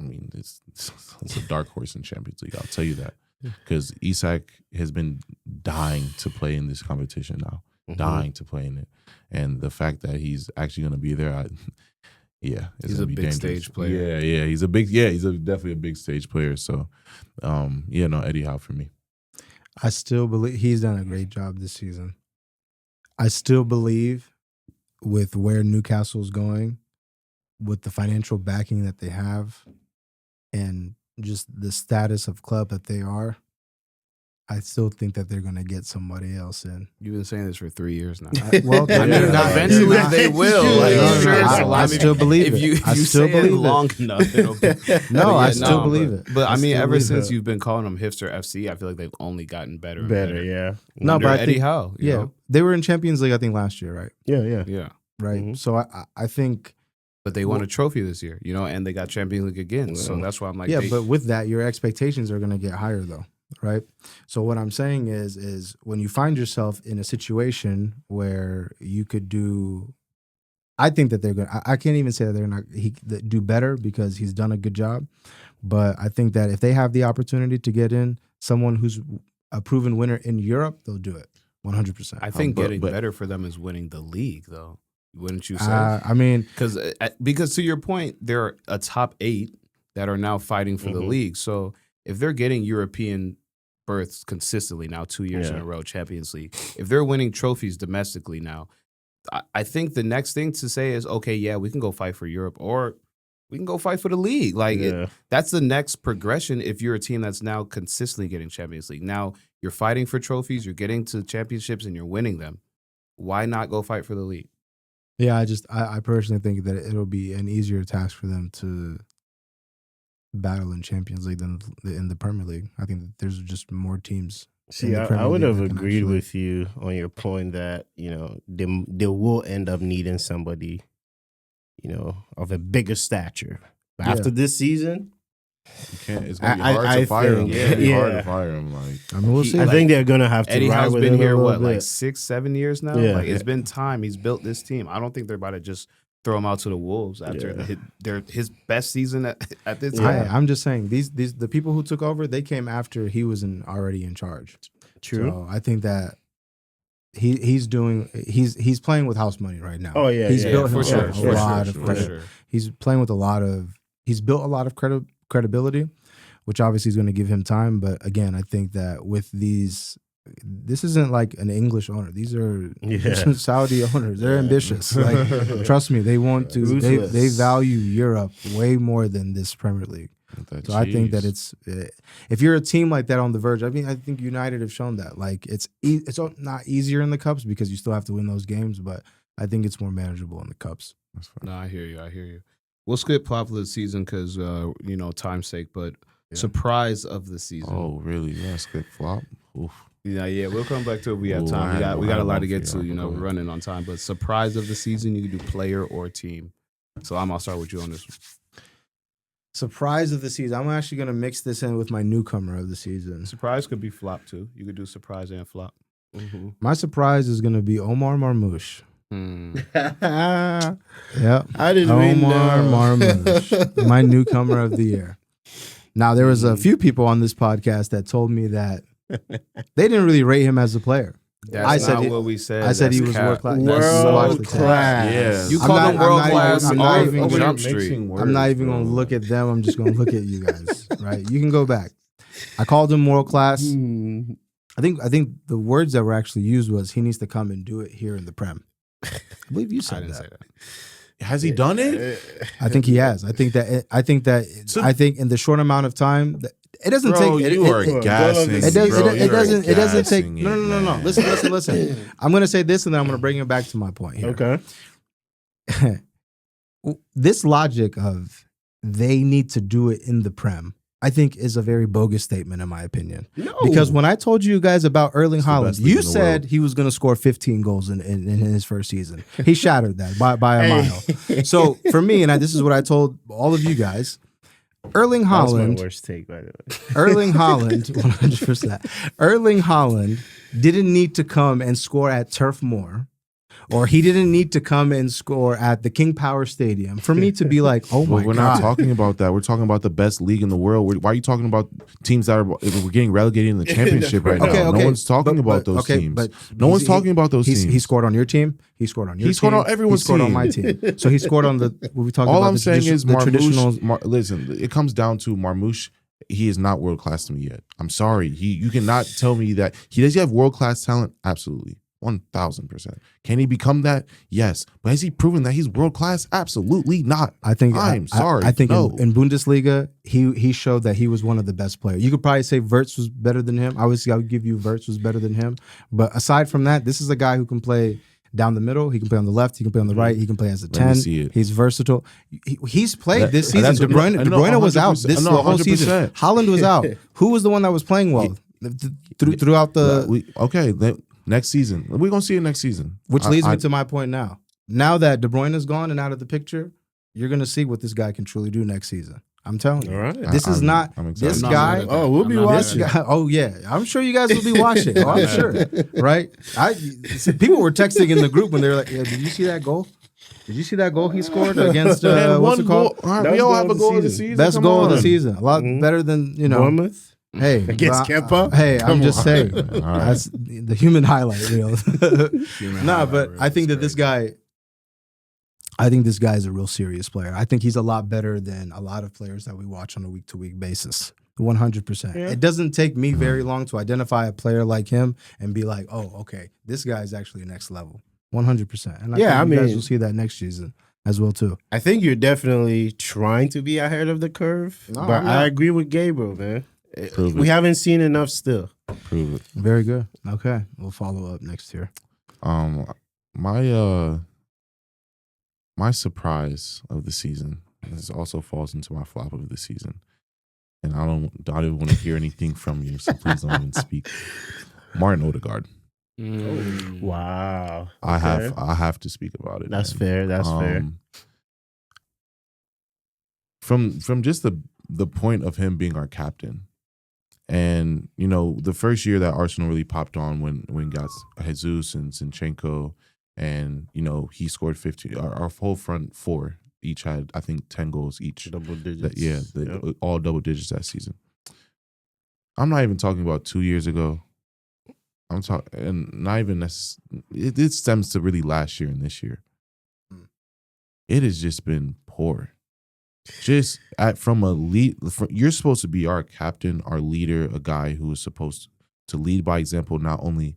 it's a dark horse in Champions League. I'll tell you that. Because Isak has been dying to play in this competition now. dying to play in it. And the fact that he's actually going to be there, he's a big stage player. Yeah, he's definitely a big stage player. So, Eddie Howe for me. I still believe he's done a great job this season. I still believe with where Newcastle's going, with the financial backing that they have, and just the status of club that they are, I still think that they're going to get somebody else in. You've been saying this for 3 years now. Eventually they will. I still believe it. If you say it long enough, it'll be. I still believe it. But I mean, ever since you've been calling them Hipster FC, I feel like they've only gotten better and better. Yeah. No, but Eddie Howe. You know? They were in Champions League, I think, last year, right? Yeah. Right. Mm-hmm. So I think. But they won a trophy this year, and they got Champions League again. So that's why I'm like, but with that, your expectations are going to get higher, though. Right. So what I'm saying is when you find yourself in a situation where you could do, I think that they're going to, I can't even say that they're not do better because he's done a good job. But I think that if they have the opportunity to get in someone who's a proven winner in Europe, they'll do it 100%. I think getting better for them is winning the league, though. Wouldn't you say? I mean, because to your point, there are a top 8 that are now fighting for the league. So if they're getting European berths consistently now 2 years in a row, Champions League, if they're winning trophies domestically now, I think the next thing to say is, okay, we can go fight for Europe or we can go fight for the league. That's the next progression if you're a team that's now consistently getting Champions League. Now you're fighting for trophies, you're getting to championships and you're winning them. Why not go fight for the league? Yeah, I personally think that it'll be an easier task for them to battle in Champions League than in the Premier League. I think that there's just more teams. See, I would have agreed with you on your point that, they will end up needing somebody, of a bigger stature. But after this season, it's going to be hard to fire him. It's hard to fire him. We'll see. I think they're going to have to Eddie ride Howe's with been him here, a little bit. 6-7 years now? Yeah. It's been time. He's built this team. I don't think they're about to just throw him out to the wolves after his best season at this time. I'm just saying the people who took over, they came after he was already in charge. True. So I think that he's playing with house money right now. Oh yeah, he's built for sure. a lot of credit. He's playing with he's built a lot of credibility, which obviously is going to give him time. But again, I think that with this isn't like an English owner. These are Saudi owners. They're ambitious. Trust me, they want to. They value Europe way more than this Premier League. So I think that it's if you're a team like that on the verge. I mean, I think United have shown that. It's not easier in the cups because you still have to win those games, but I think it's more manageable in the cups. No, I hear you. We'll skip popular of the season because time's sake, but surprise of the season. Oh, really? Yeah, skip flop. Oof. Yeah, we'll come back to it if we have time. We got a lot to get to. We're running on time. But surprise of the season, you can do player or team. So I'll start with you on this one. Surprise of the season. I'm actually going to mix this in with my newcomer of the season. Surprise could be flop too. You could do surprise and flop. Mm-hmm. My surprise is going to be Omar Marmoush. Yep. I didn't Omar Marmoush, my newcomer of the year. Now, there was a few people on this podcast that told me that they didn't really rate him as a player. That's not what we said. I said he was world class. World class. Yeah. You called him world class on Jump Street. I'm not even going to look at them. I'm just going to look at you guys. Right? You can go back. I called him world class. I think the words that were actually used was he needs to come and do it here in the Prem. I believe you said that. Has he done it? I think he has. I think in the short amount of time that it doesn't take. You are gassing. It doesn't take. No. Listen. I'm going to say this, and then I'm going to bring it back to my point here. Okay. This logic of they need to do it in the Prem, I think, is a very bogus statement in my opinion. No. Because when I told you guys about Erling Haaland, you said he was going to score 15 goals in his first season. He shattered that by a mile. So for me, and this is what I told all of you guys, Erling Haaland. That's my worst take, by the way. Erling Haaland, 100%. Erling Haaland didn't need to come and score at Turf Moor or he didn't need to come and score at the King Power Stadium for me to be like, oh my God. We're not talking about that. We're talking about the best league in the world. Why are you talking about teams that we're getting relegated in the championship right now? No one's talking about those teams. But no one's talking about those teams. He scored on your team. He scored on your team. He scored on everyone's team. He scored on my team. So he scored on the. What we talking All about I'm saying is the traditional. Listen, it comes down to Marmouche. He is not world class to me yet. I'm sorry. You cannot tell me that does he have world class talent? Absolutely. 1,000%. Can he become that? Yes. But has he proven that he's world class? Absolutely not. I'm sorry. I think in Bundesliga, he showed that he was one of the best players. You could probably say Wirtz was better than him. Obviously, I would give you Wirtz was better than him. But aside from that, this is a guy who can play down the middle. He can play on the left. He can play on the right. He can play as a 10. He's versatorough. He's played this season. De Bruyne was out the whole season. Haaland was out. Who was the one that was playing well throughout the... Next season. We're going to see it next season. Which leads me to my point now. Now that De Bruyne is gone and out of the picture, you're going to see what this guy can truly do next season. I'm telling you. All right. This is not this guy. Oh, we'll be watching. Oh, yeah. I'm sure you guys will be watching. Oh, I'm sure. Right? People were texting in the group when they were like, yeah, did you see that goal? Did you see that goal he scored against what's it called? We all have a goal of the season. Best goal of the season. A lot better than, Bournemouth? Hey, against Kepa? Hey, I'm just saying. That's the human highlight reel. But I think that this guy is a real serious player. I think he's a lot better than a lot of players that we watch on a week-to-week basis. 100%. Yeah. It doesn't take me very long to identify a player like him and be like, oh, okay, this guy is actually next level. 100%. And I think you guys will see that next season as well too. I think you're definitely trying to be ahead of the curve, but I agree with Gabriel, man. We haven't seen enough still. Prove it. Very good. Okay. We'll follow up next year. My surprise of the season, this also falls into my flop of the season. And I don't even want to hear anything from you, so please don't even speak. Martin Odegaard. Wow. I have to speak about it. That's fair. That's fair. From just the point of him being our captain. And, the first year that Arsenal really popped on when got Jesus and Zinchenko, and, he scored 50. Our whole front four each had, I think, 10 goals each. Double digits. All double digits that season. I'm not even talking about 2 years ago. I'm talking, and not even it stems to really last year and this year. It has just been poor. Just from a lead, you're supposed to be our captain, our leader, a guy who is supposed to lead by example, not only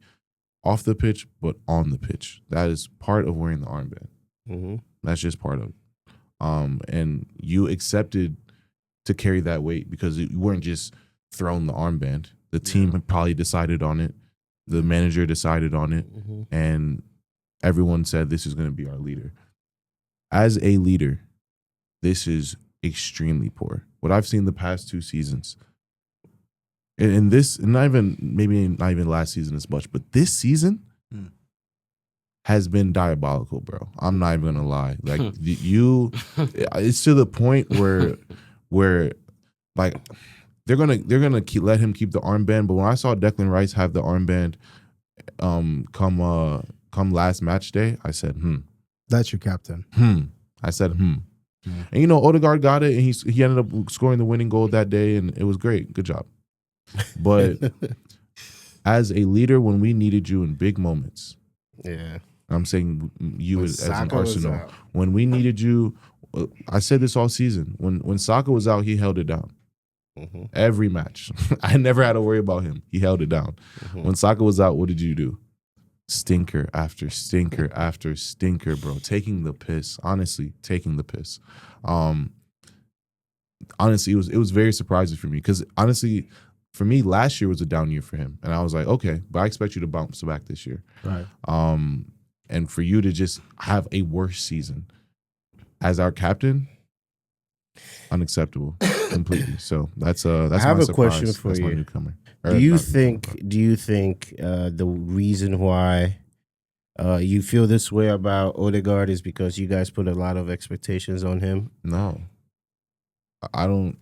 off the pitch but on the pitch. That is part of wearing the armband. Mm-hmm. That's just part of it. And you accepted to carry that weight because you weren't just thrown the armband. The team had probably decided on it. The manager decided on it, and everyone said this is going to be our leader. As a leader, this is extremely poor. What I've seen the past 2 seasons, and this, and not even last season as much, but this season has been diabolical, bro. I'm not even gonna lie. Like it's to the point where like they're gonna let him keep the armband. But when I saw Declan Rice have the armband, come last match day, I said, That's your captain. I said, And Odegaard got it, and he ended up scoring the winning goal that day, and it was great. Good job. But as a leader, when we needed you in big moments, I'm saying you as an Arsenal, when we needed you, I said this all season. When Saka was out, he held it down. Every match. I never had to worry about him. He held it down. When Saka was out, what did you do? Stinker after stinker after stinker, bro. Taking the piss. Honestly, taking the piss. Honestly, it was very surprising for me because honestly, for me, last year was a down year for him, and I was like, okay, but I expect you to bounce back this year, right? And for you to just have a worse season as our captain, unacceptable, completely. So that's I have a question for that's you. My newcomer. Do you think the reason why you feel this way about Odegaard is because you guys put a lot of expectations on him? No, I don't.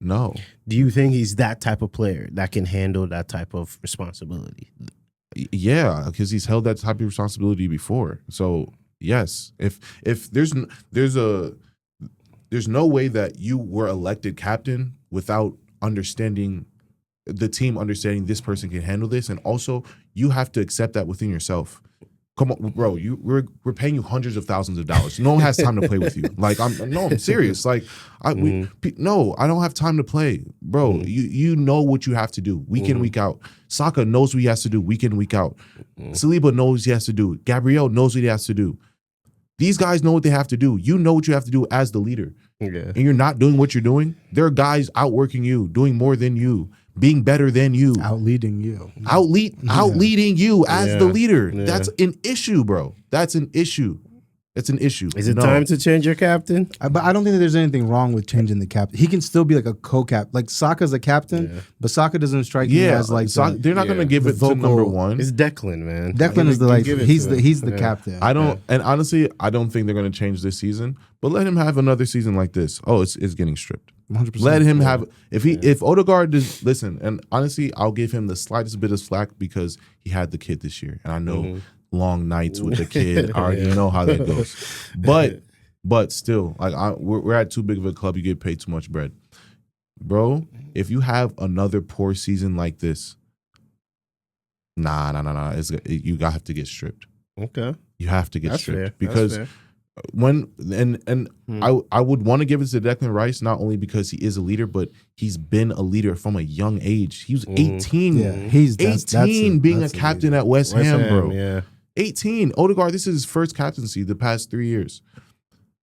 No. Do you think he's that type of player that can handle that type of responsibility? Yeah, because he's held that type of responsibility before. So yes, if there's no way that you were elected captain without understanding the team, understanding this person can handle this, and also you have to accept that within yourself. Come on, bro. We're paying you hundreds of thousands of dollars. No one has time to play with you. Like I'm serious. Like I don't have time to play, bro. You know what you have to do week in, week out. Saka knows what he has to do week in, week out. Saliba knows what he has to do. Gabriel knows what he has to do. These guys know what they have to do. You know what you have to do as the leader, and you're not doing what you're doing. There are guys outworking you, doing more than you, being better than you, outleading you, outleading you as the leader. That's an issue, bro. That's an issue. It's an issue. Is it time to change your captain? But I don't think that there's anything wrong with changing the captain. He can still be like a co-cap. Like Saka's a captain, but Saka doesn't strike me as like they're not going to give it to number one. It's Declan, man. Declan is he's the captain. I don't, and honestly, I don't think they're going to change this season. But let him have another season like this. Oh, it's getting stripped. 100%. Let him have if Odegaard is listen, and honestly, I'll give him the slightest bit of slack because he had the kid this year, and I know. Long nights with the kid. I already know how that goes. But still, like we're at too big of a club. You get paid too much bread, bro. If you have another poor season like this, nah. You have to get stripped. Okay, you have to get stripped fair. because when I would want to give it to Declan Rice not only because he is a leader, but he's been a leader from a young age. He was 18. Yeah, he's 18 being a captain at West Ham, bro. Yeah. 18. Odegaard, this is his first captaincy the past 3 years.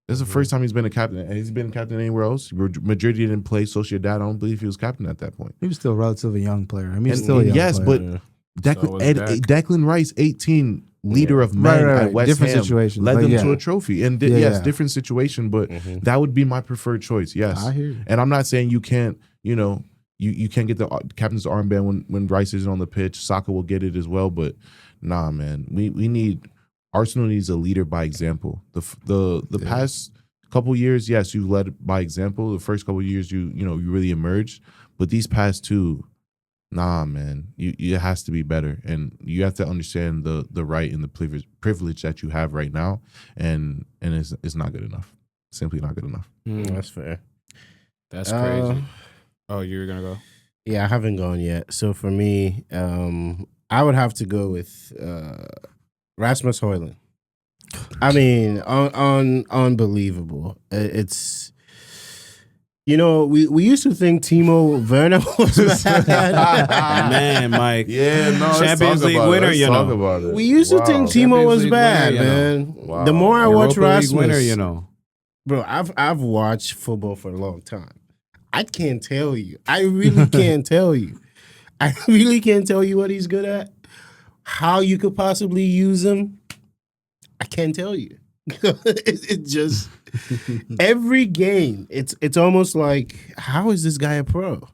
This is the first time he's been a captain. And he's been a captain anywhere else. Madrid didn't play Sociedad. I don't believe he was captain at that point. He was still a relatively young player. I mean, he's still a young player. But Declan Rice, 18, leader of men at West different Ham, situation, led them to a trophy. And yes, different situation, but that would be my preferred choice. Yes, I hear you. And I'm not saying you can't. You can't get the captain's armband when Rice isn't on the pitch. Saka will get it as well, but. Nah, man. We need Arsenal needs a leader by example. The past couple years, yes, you led by example. The first couple years, you really emerged. But these past two, nah, man. It has to be better, and you have to understand the right and the privilege that you have right now, and it's not good enough. Simply not good enough. That's fair. That's crazy. Oh, you're gonna go? Yeah, I haven't gone yet. So for me, I would have to go with Rasmus Højlund. I mean, unbelievable. It's we used to think Timo Werner was bad. Man, Mike. Yeah, no, Champions League winner, talk about it. We used to think Timo was bad, man. Wow. The more I watch Rasmus, winner, bro, I've watched football for a long time. I can't tell you. I really can't tell you. I really can't tell you what he's good at. How you could possibly use him, I can't tell you. It's just every game. It's almost like, how is this guy a pro?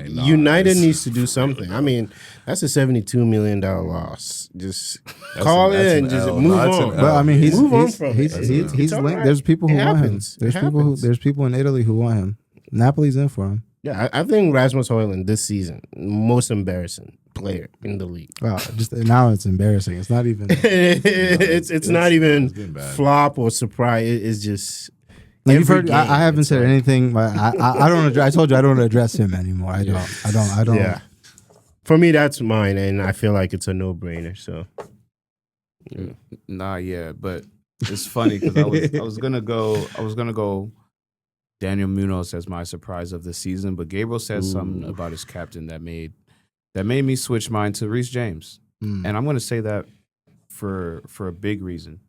United needs to do something. I mean, that's a $72 million loss. Just call it and just move on. But I mean, he's linked. Right. There's people who want him. There's There's people in Italy who want him. Napoli's in for him. Yeah, I think Rasmus Højlund this season, most embarrassing player in the league. Wow, just now it's embarrassing. It's not even. it's not even flop or surprise. It's just. Like you've heard. I haven't said anything. I don't. I told you I don't address him anymore. I don't. Yeah. For me, that's mine, and I feel like it's a no-brainer. So. Yeah. Nah, yeah, but it's funny because I was gonna go. Daniel Munoz as my surprise of the season, but Gabriel said something about his captain that made me switch mine to Reece James, and I'm going to say that for a big reason,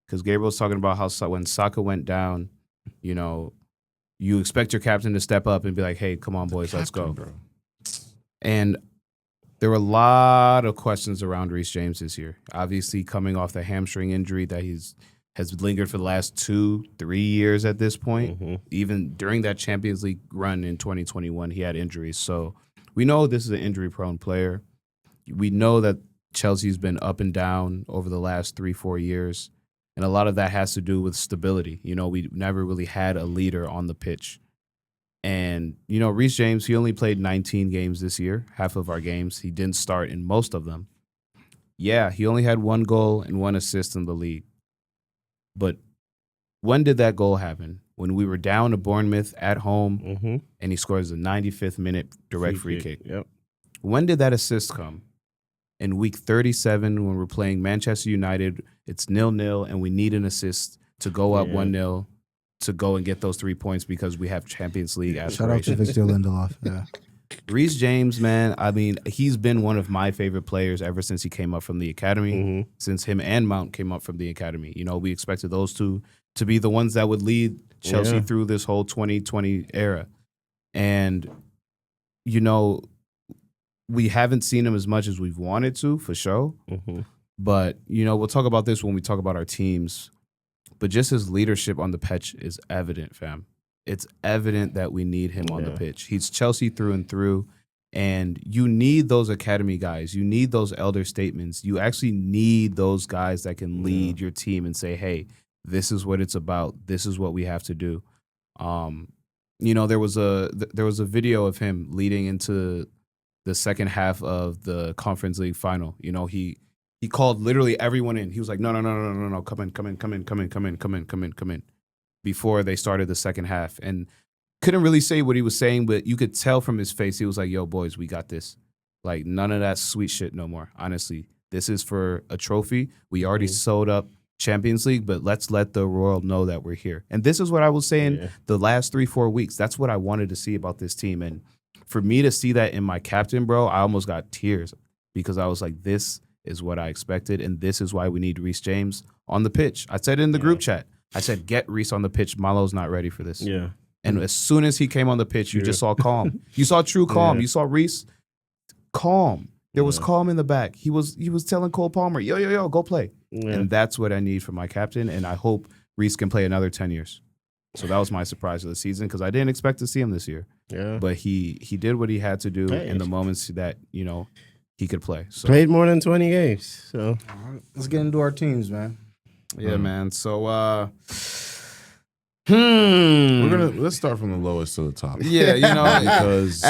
because Gabriel's talking about how when Saka went down, you expect your captain to step up and be like, "Hey, come on, boys, let's go." Bro. And there were a lot of questions around Reece James this year. Obviously, coming off the hamstring injury that has lingered for the last 2-3 years at this point. Mm-hmm. Even during that Champions League run in 2021, he had injuries. So we know this is an injury-prone player. We know that Chelsea's been up and down over the last 3-4 years, and a lot of that has to do with stability. We never really had a leader on the pitch. And, you know, Reece James, he only played 19 games this year, half of our games. He didn't start in most of them. Yeah, he only had 1 goal and 1 assist in the league. But when did that goal happen? When we were down to Bournemouth at home, and he scores a 95th minute direct free kick. Yep. When did that assist come? In week 37, when we're playing Manchester United, it's 0-0, and we need an assist to go up 1-0 to go and get those 3 points because we have Champions League aspirations. Shout out to Victor Lindelof. Yeah. Reece James, man, I mean, he's been one of my favorite players ever since he came up from the academy, since him and Mount came up from the academy. You know, we expected those two to be the ones that would lead Chelsea through this whole 2020 era. And, you know, we haven't seen him as much as we've wanted to, for sure. But, you know, we'll talk about this when we talk about our teams. But just his leadership on the pitch is evident, fam. It's evident that we need him on the pitch. He's Chelsea through and through. And you need those academy guys. You need those elder statements. You actually need those guys that can lead your team and say, hey, this is what it's about. This is what we have to do. You know, there was a video of him leading into the second half of the Conference League final. You know, he called literally everyone in. He was like, no, come in, before they started the second half. And couldn't really say what he was saying, but you could tell from his face, he was like, yo, boys, we got this. Like, none of that sweet shit no more. Honestly, this is for a trophy. We already sold up Champions League, but let's let the world know that we're here. And this is what I was saying the last 3-4 weeks. That's what I wanted to see about this team. And for me to see that in my captain, bro, I almost got tears because I was like, this is what I expected, and this is why we need Reece James on the pitch. I said in the group chat, I said, get Reece on the pitch. Malo's not ready for this. Yeah. And as soon as he came on the pitch, you just saw calm. You saw true calm. You saw Reece calm. There was calm in the back. He was telling Cole Palmer, yo, go play. Yeah. And that's what I need from my captain, and I hope Reece can play another 10 years. So that was my surprise of the season because I didn't expect to see him this year. Yeah. But he did what he had to do in the moments that, you know, he could play. So. Played more than 20 games. So let's get into our teams, man. Yeah, man. So let's start from the lowest to the top. Yeah, you know, because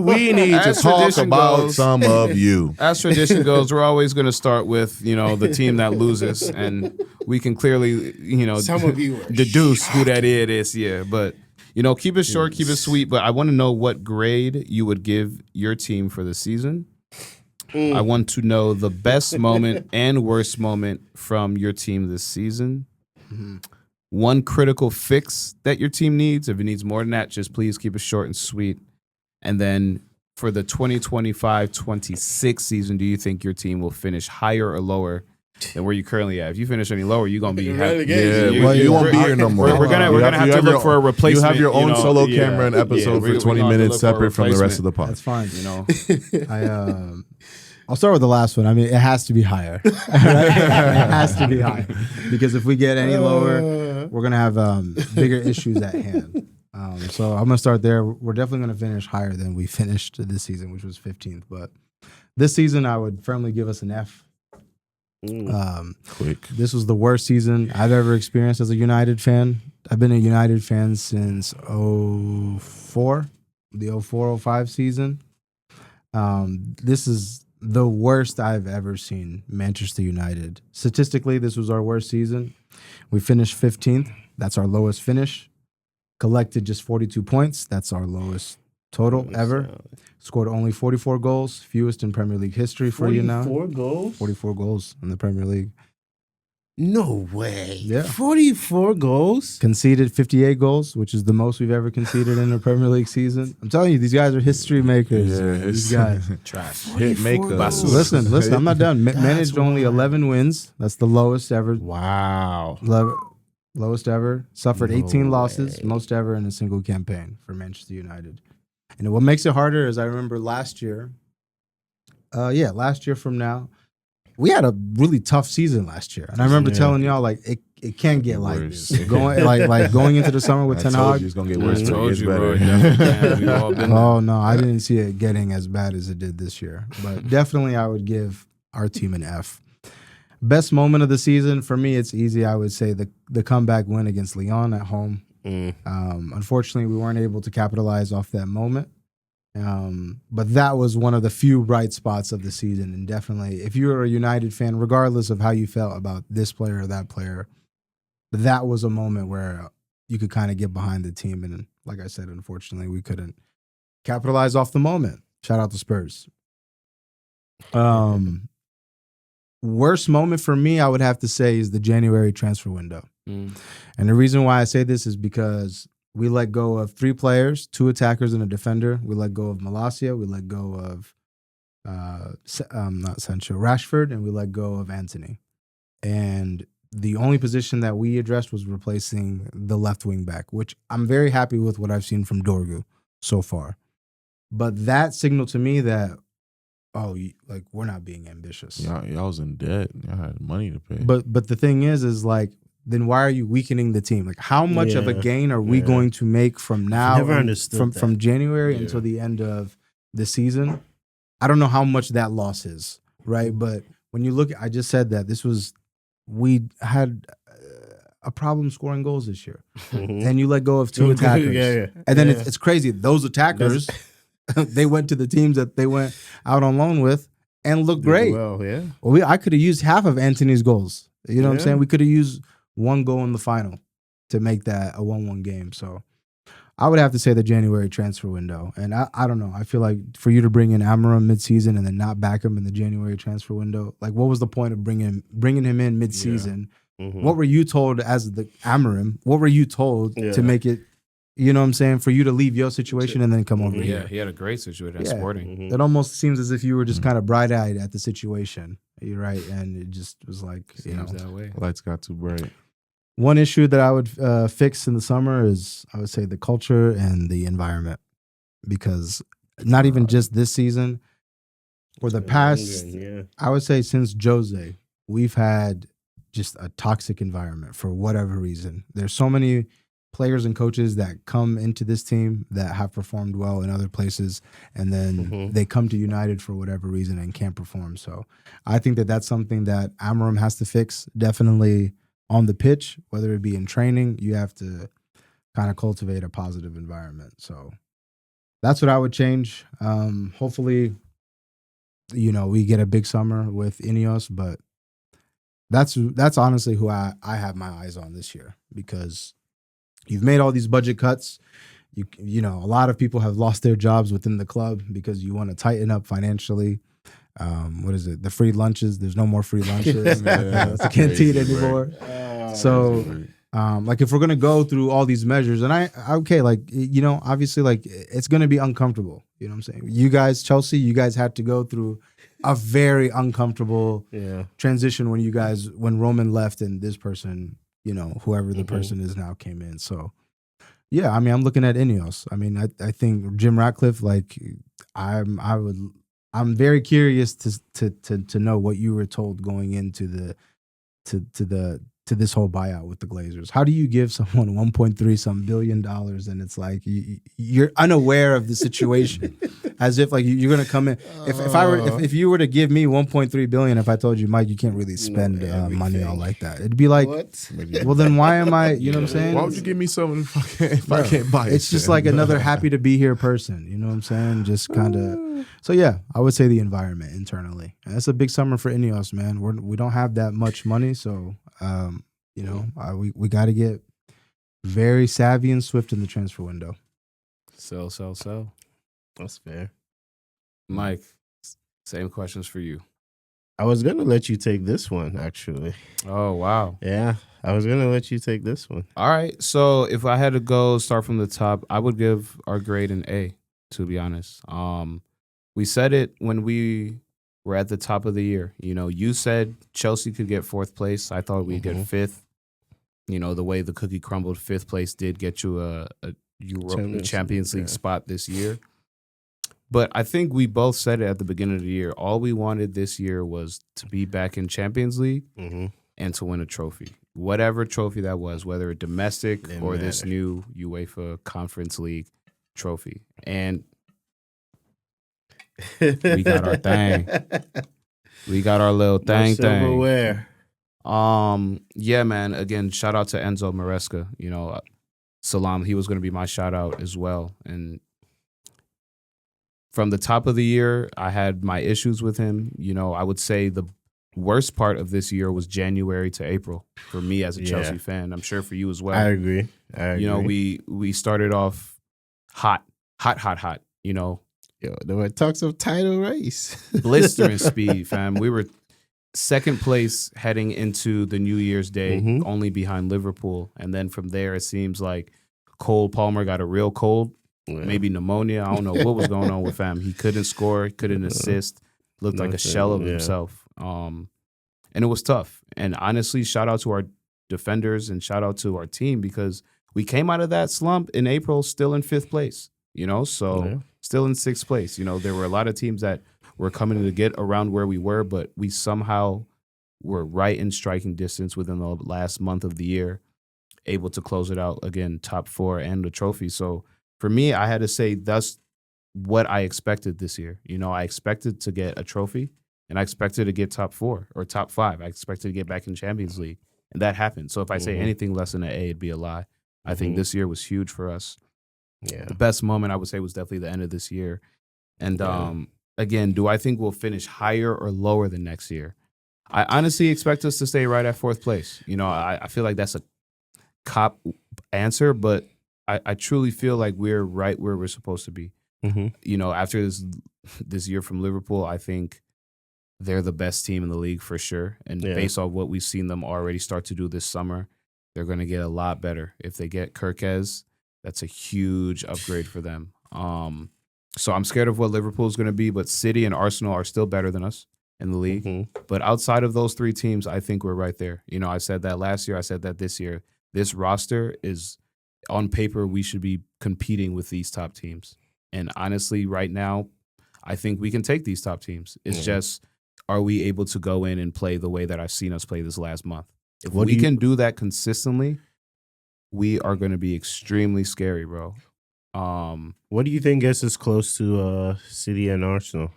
we need to talk about some of you. As tradition goes, we're always going to start with, you know, the team that loses, and we can clearly, you know, some of you deduce who that is. Yeah, but you know, keep it short, keep it sweet. But I want to know what grade you would give your team for the season. I want to know the best moment and worst moment from your team this season. One critical fix that your team needs. If it needs more than that, just please keep it short and sweet. And then for the 2025-26 season, do you think your team will finish higher or lower than where you currently at? If you finish any lower, you're going to be happy. You won't be here no more. We're gonna have to look for a replacement. You have your own solo camera and episode for 20 minutes separate from the rest of the pod. That's fine. You know, I'll start with the last one. I mean, it has to be higher. It has to be higher because if we get any lower, we're gonna have bigger issues at hand. So I'm gonna start there. We're definitely gonna finish higher than we finished this season, which was 15th. But this season, I would firmly give us an F. Quick. This was the worst season I've ever experienced as a United fan. I've been a United fan since 04, the 04-05 season. This is the worst I've ever seen Manchester United. Statistically, this was our worst season. We finished 15th. That's our lowest finish. Collected just 42 points. That's our lowest total ever. Scored only 44 goals, fewest in Premier League history for you now. 44 goals? 44 goals in the Premier League. No way. Yeah. 44 goals? Conceded 58 goals, which is the most we've ever conceded in a Premier League season. I'm telling you, these guys are history makers. Yeah, these guys. Trash. Hit makers. Listen, I'm not done. Managed only 11 wins. That's the lowest ever. Wow. Lowest ever. Suffered 18 losses, most ever in a single campaign for Manchester United. And what makes it harder is I remember last year from now, we had a really tough season last year. And I remember telling y'all, like, it can't get like this. Going into the summer with Ten Hag. It's going to get worse. Told you, bro. Oh, no, I didn't see it getting as bad as it did this year. But definitely I would give our team an F. Best moment of the season, for me, it's easy. I would say the comeback win against Lyon at home. Unfortunately, we weren't able to capitalize off that moment. But that was one of the few bright spots of the season. And definitely, if you're a United fan, regardless of how you felt about this player or that player, that was a moment where you could kind of get behind the team. And like I said, unfortunately, we couldn't capitalize off the moment. Shout out to Spurs. Worst moment for me, I would have to say, is the January transfer window. And the reason why I say this is because we let go of 3 players, 2 attackers and a defender. We let go of Malacia. We let go of not Sancho, Rashford, and we let go of Anthony. And the only position that we addressed was replacing the left wing back, which I'm very happy with what I've seen from Dorgu so far. But that signaled to me that, like, we're not being ambitious. Y'all was in debt. Y'all had money to pay. But the thing is like, then why are you weakening the team? Like, how much of a gain are we going to make from now, from January until the end of the season? I don't know how much that loss is, right? But when you look, I just said that we had a problem scoring goals this year, and you let go of 2 attackers, and then it's crazy. Those attackers, they went to the teams that they went out on loan with and looked great. Well, I could have used half of Anthony's goals. You know what I'm saying? We could have used 1 goal in the final to make that a 1-1 game. So I would have to say the January transfer window. And I don't know. I feel like for you to bring in Amarim midseason and then not back him in the January transfer window, like, what was the point of bringing him in midseason? What were you told as the Amarim? What were you told to make it, you know what I'm saying, for you to leave your situation and then come over here? Yeah, he had a great situation at Sporting. It almost seems as if you were just kind of bright-eyed at the situation. You're right. And it just was like, seems that way. Lights got too bright. One issue that I would fix in the summer is, I would say, the culture and the environment, because not even just this season, for the past, I would say since Jose, we've had just a toxic environment for whatever reason. There's so many players and coaches that come into this team that have performed well in other places, and then they come to United for whatever reason and can't perform. So I think that that's something that Amarim has to fix, definitely on the pitch, whether it be in training. You have to kind of cultivate a positive environment. So that's what I would change. Hopefully, we get a big summer with Ineos, but that's honestly who I have my eyes on this year, because you've made all these budget cuts. You know, a lot of people have lost their jobs within the club because you want to tighten up financially. What is it? The free lunches. There's no more free lunches. It's a canteen anymore. Like, if we're gonna go through all these measures, and obviously, like, it's gonna be uncomfortable. You know what I'm saying? You guys, Chelsea, you guys had to go through a very uncomfortable transition when Roman left and this person, whoever the person is now, came in. So, yeah, I mean, I'm looking at Ineos. I mean, I think Jim Ratcliffe, like, I'm very curious to know what you were told going into to this whole buyout with the Glazers. How do you give someone 1.3 billion and it's like you're unaware of the situation, as if like you're gonna come in? If you were to give me 1.3 billion, if I told you, Mike, you can't really spend money on like that, it'd be like, what? Well, then why am I? You know what I'm saying? Why would you give me something if I can't buy it? It's just like another happy to be here person. You know what I'm saying? Just kind of. So yeah, I would say the environment internally. And that's a big summer for Ineos, man. We don't have that much money, so we got to get very savvy and swift in the transfer window. Sell. That's fair. Mike, same questions for you. I was gonna let you take this one, actually. Oh wow. Yeah, I was gonna let you take this one. All right. So if I had to start from the top, I would give our grade an A, to be honest. We said it when we were at the top of the year. You said Chelsea could get 4th place. I thought we'd get 5th. The way the cookie crumbled, 5th place did get you a Champions League spot this year. But I think we both said it at the beginning of the year. All we wanted this year was to be back in Champions League and to win a trophy. Whatever trophy that was, whether domestic or this new UEFA Conference League trophy. And we got our thing. We got our little thing. Yeah, man. Again, shout out to Enzo Maresca. Salam, he was going to be my shout out as well. And from the top of the year, I had my issues with him. You know, I would say the worst part of this year was January to April for me as a Chelsea fan. I'm sure for you as well. I agree. You know, we started off hot. You know, there were talks of title race, blistering speed, fam. We were second place heading into the New Year's Day, only behind Liverpool, and then from there it seems like Cole Palmer got a real cold, maybe pneumonia. I don't know what was going on with fam. He couldn't score, couldn't assist, looked like a shell of himself. And it was tough. And honestly, shout out to our defenders and shout out to our team because we came out of that slump in April still in 5th place, you know, so still in 6th place. You know, there were a lot of teams that were coming to get around where we were, but we somehow were right in striking distance within the last month of the year, able to close it out again, top 4 and the trophy. So for me, I had to say that's what I expected this year. You know, I expected to get a trophy. And I expected to get top 4 or top 5. I expected to get back in Champions League. And that happened. So if I say anything less than an A, it'd be a lie. I think this year was huge for us. Yeah. The best moment I would say was definitely the end of this year. And again, do I think we'll finish higher or lower than next year? I honestly expect us to stay right at 4th place. You know, I feel like that's a cop answer, but I truly feel like we're right where we're supposed to be. You know, after this year from Liverpool, I think they're the best team in the league for sure. And based on what we've seen them already start to do this summer, they're going to get a lot better. If they get Kirkez, that's a huge upgrade for them. So I'm scared of what Liverpool is going to be, but City and Arsenal are still better than us in the league. But outside of those 3 teams, I think we're right there. You know, I said that last year. I said that this year. This roster is, on paper, we should be competing with these top teams. And honestly, right now, I think we can take these top teams. It's just, are we able to go in and play the way that I've seen us play this last month? If we can do that consistently, we are going to be extremely scary, bro. What do you think gets us close to City and Arsenal?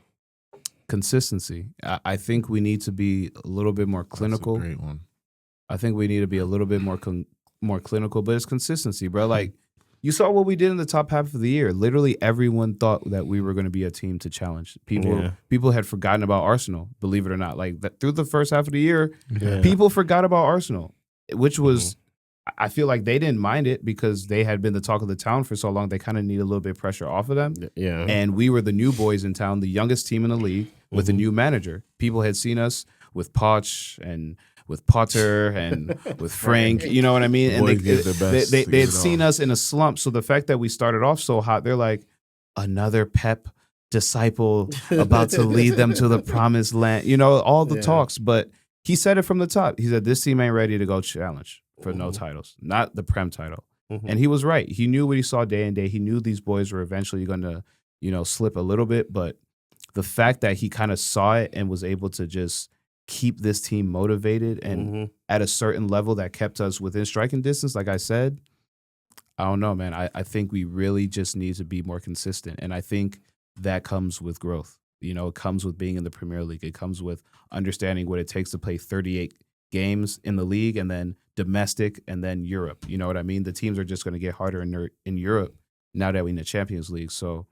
Consistency. I think we need to be a little bit more clinical. That's a great one. I think we need to be a little bit more clinical, but it's consistency, bro. Like, you saw what we did in the top half of the year. Literally everyone thought that we were going to be a team to challenge. People had forgotten about Arsenal, believe it or not. Like, through the first half of the year, people forgot about Arsenal, which was, I feel like they didn't mind it because they had been the talk of the town for so long. They kind of need a little bit of pressure off of them. Yeah. And we were the new boys in town, the youngest team in the league with a new manager. People had seen us with Poch and with Potter and with Frank, you know what I mean? And they had seen us in a slump. So the fact that we started off so hot, they're like, another Pep disciple about to lead them to the promised land. You know, all the talks. But he said it from the top. He said, this team ain't ready to go challenge for no titles, not the Prem title. And he was right. He knew what he saw day in day. He knew these boys were eventually going to, you know, slip a little bit. But the fact that he kind of saw it and was able to just keep this team motivated and at a certain level that kept us within striking distance, like I said, I don't know, man. I think we really just need to be more consistent. And I think that comes with growth. You know, it comes with being in the Premier League. It comes with understanding what it takes to play 38 games in the league and then domestic and then Europe. You know what I mean? The teams are just going to get harder in Europe now that we're in the Champions League. So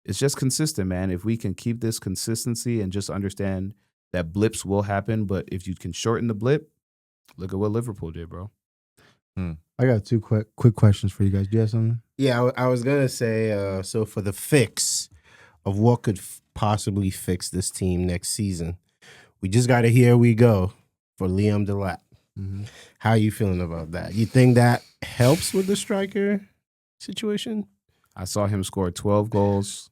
it's just consistent, man. If we can keep this consistency and just understand that blips will happen, but if you can shorten the blip, look at what Liverpool did, bro. I got 2 quick questions for you guys. Do you have something? Yeah, I was going to say, so for the fix of what could possibly fix this team next season, we just got a here we go for Liam Delap. How are you feeling about that? You think that helps with the striker situation? I saw him score 12 goals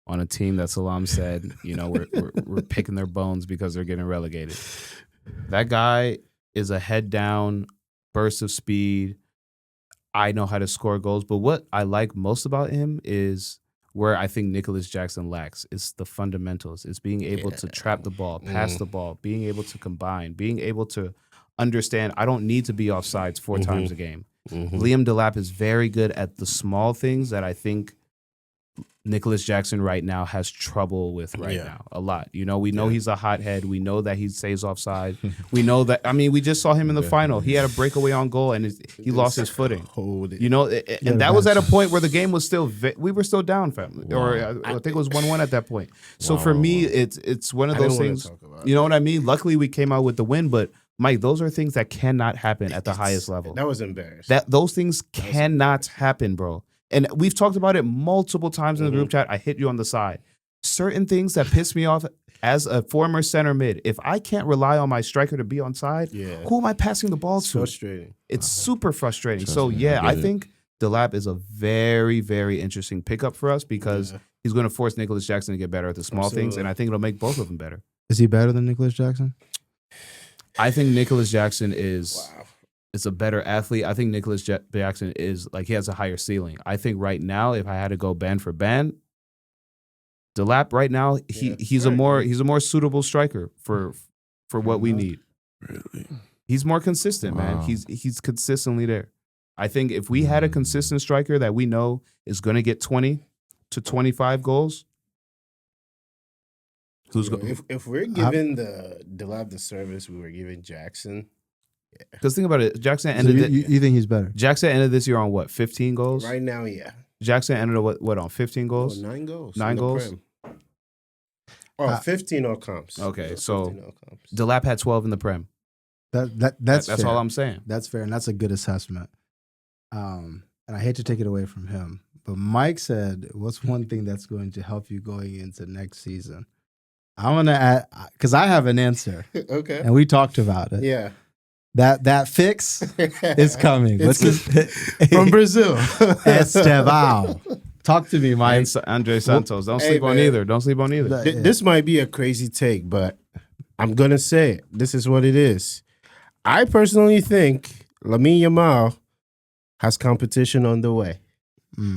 on a team that Salam said, you know, we're picking their bones because they're getting relegated. That guy is a head down, burst of speed. I know how to score goals. But what I like most about him is where I think Nicholas Jackson lacks. It's the fundamentals. It's being able to trap the ball, pass the ball, being able to combine, being able to understand I don't need to be offsides 4 times a game. Liam Delap is very good at the small things that I think Nicholas Jackson right now has trouble with now a lot. You know, we know he's a hothead. We know that he stays offside. We know that. I mean, we just saw him in the final. He had a breakaway on goal and he lost his footing. You know, and that was at a point where the game was still we were still down, or I think it was 1-1 at that point. So for me, it's one of those things. You know what I mean? Luckily, we came out with the win, but Mike, those are things that cannot happen at the highest level. That was embarrassing. Those things cannot happen, bro. And we've talked about it multiple times in the group chat. I hit you on the side. Certain things that piss me off as a former center mid, if I can't rely on my striker to be on side, who am I passing the ball to? Frustrating. It's super frustrating. So, I think Delap is a very, very interesting pickup for us because he's going to force Nicholas Jackson to get better at the small things, and I think it'll make both of them better. Is he better than Nicholas Jackson? I think Nicholas Jackson is a better athlete. I think Nicholas Jackson is he has a higher ceiling. I think right now, if I had to go band for band, Delap right now he's a more suitable striker for what we need. Really, he's more consistent, man. He's consistently there. I think if we had a consistent striker that we know is going to get 20 to 25 goals. If we're giving the Delap the service we were giving Jackson, because think about it, Jackson ended. You think he's better? Jackson ended this year on what, 15 goals? Right now, yeah. Jackson ended what on 15 goals? 9 goals. 9 goals. 15 all comps. Okay, so Delap had 12 in the Prem. That's fair. all I'm saying. That's fair, and that's a good assessment. And I hate to take it away from him, but Mike said, "What's one thing that's going to help you going into next season?" I'm gonna add because I have an answer. Okay, and we talked about it. Yeah, that fix is coming. What's his from Brazil? Estevao. Talk to me, Mike. Andre Santos. Don't sleep on either. Don't sleep on either. This might be a crazy take, but I'm gonna say it. This is what it is. I personally think Lamine Yamal has competition on the way.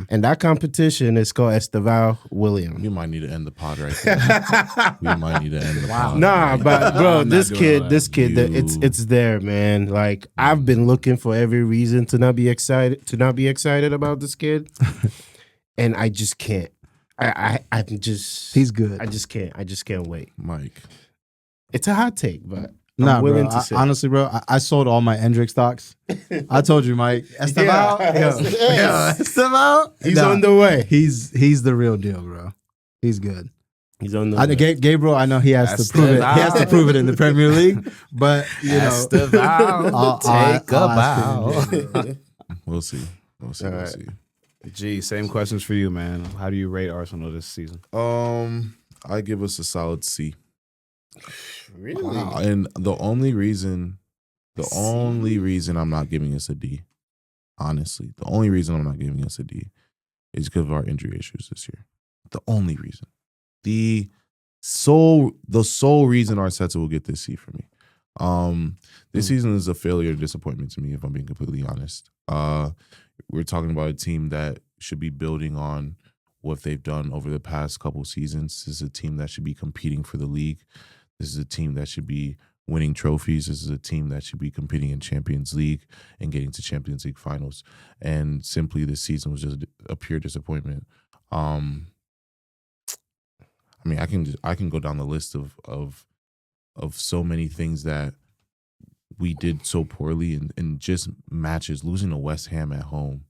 And that competition is called Estevao William. We might need to end the pod right there. We might need to end the pod. Nah, but bro, this kid, it's there, man. Like I've been looking for every reason to not be excited about this kid, and I just can't. He's good. I just can't wait. Mike, it's a hot take, but I'm willing to say. Honestly, bro, I sold all my Endrick stocks. I told you, Mike. Estevao? Estevao? He's on the way. He's the real deal, bro. He's good. He's on the way. Gabriel, I know he has to prove it. He has to prove it in the Premier League, but you know. Take a bow. We'll see. We'll see. Gee, same questions for you, man. How do you rate Arsenal this season? I give us a solid C. Really? Wow. And the only reason I'm not giving us a D, honestly, the only reason I'm not giving us a D is because of our injury issues this year. The only reason. The sole reason Arteta will get this C for me. This season is a failure and disappointment to me, if I'm being completely honest. We're talking about a team that should be building on what they've done over the past couple seasons. This is a team that should be competing for the league. This is a team that should be winning trophies. This is a team that should be competing in Champions League and getting to Champions League finals. And simply this season was just a pure disappointment. I mean, I can go down the list of so many things that we did so poorly in just matches, losing to West Ham at home.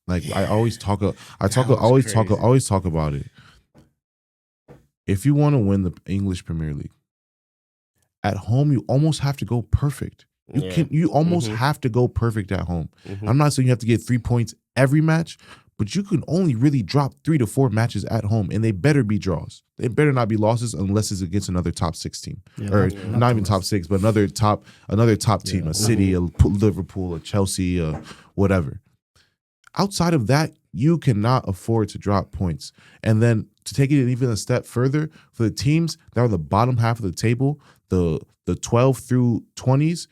Like I always talk about it. If you want to win the English Premier League, at home you almost have to go perfect. You almost have to go perfect at home. I'm not saying you have to get 3 points every match, but you can only really drop 3 to 4 matches at home, and they better be draws. They better not be losses unless it's against another top 6 team, or not even top 6, but another top team, a City, a Liverpool, a Chelsea, whatever. Outside of that, you cannot afford to drop points. And then to take it even a step further, for the teams that are the bottom half of the table, the 12 through 20s,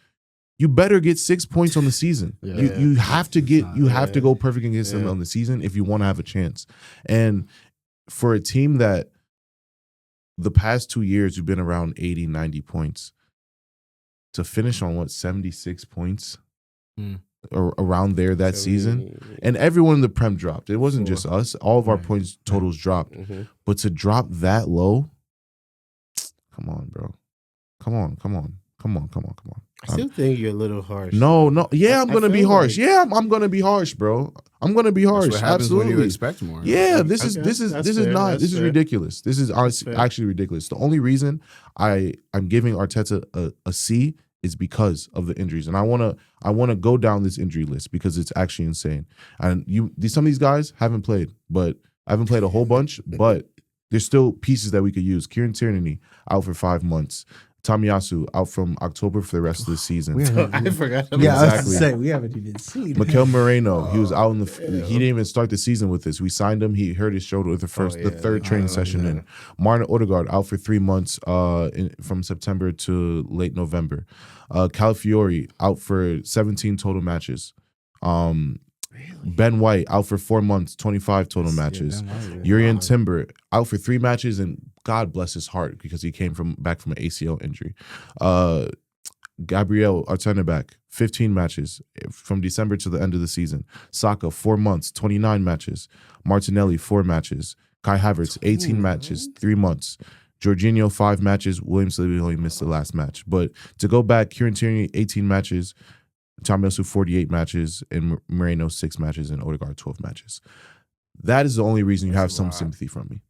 you better get 6 points on the season. You have to to go perfect against them on the season if you want to have a chance. And for a team that the past 2 years you've been around 80, 90 points, to finish on 76 points around there that season, and everyone in the Prem dropped. It wasn't just us. All of our points totals dropped. But to drop that low, come on, bro. Come on. I still think you're a little harsh. No. Yeah, I'm gonna be harsh. Yeah, I'm gonna be harsh, bro. I'm gonna be harsh. That's what happens Absolutely. when you expect more. Yeah, this is ridiculous. This is actually ridiculous. The only reason I'm giving Arteta a C is because of the injuries, and I wanna go down this injury list because it's actually insane. And some of these guys haven't played, but I haven't played a whole bunch, but there's still pieces that we could use. Kieran Tierney out for 5 months. Tomiyasu out from October for the rest of the season. I forgot. Yeah, I was to say we haven't even seen. Mikel Moreno, he was out in the. He didn't even start the season with this. We signed him. He hurt his shoulder with the third training session in. Martin Odegaard out for 3 months from September to late November. Calafiori out for 17 total matches. Ben White out for 4 months, 25 total matches. Urian Timber out for 3 matches, and God bless his heart because he came back from an ACL injury. Gabriel, our center back, 15 matches from December to the end of the season. Saka, 4 months, 29 matches. Martinelli, 4 matches. Kai Havertz, 18 matches, 3 months. Jorginho, 5 matches. William Saliba only missed the last match. But to go back, Kieran Tierney, 18 matches. Tomiyasu, 48 matches. And Moreno, 6 matches. And Odegaard, 12 matches. That is the only reason you have some sympathy from me.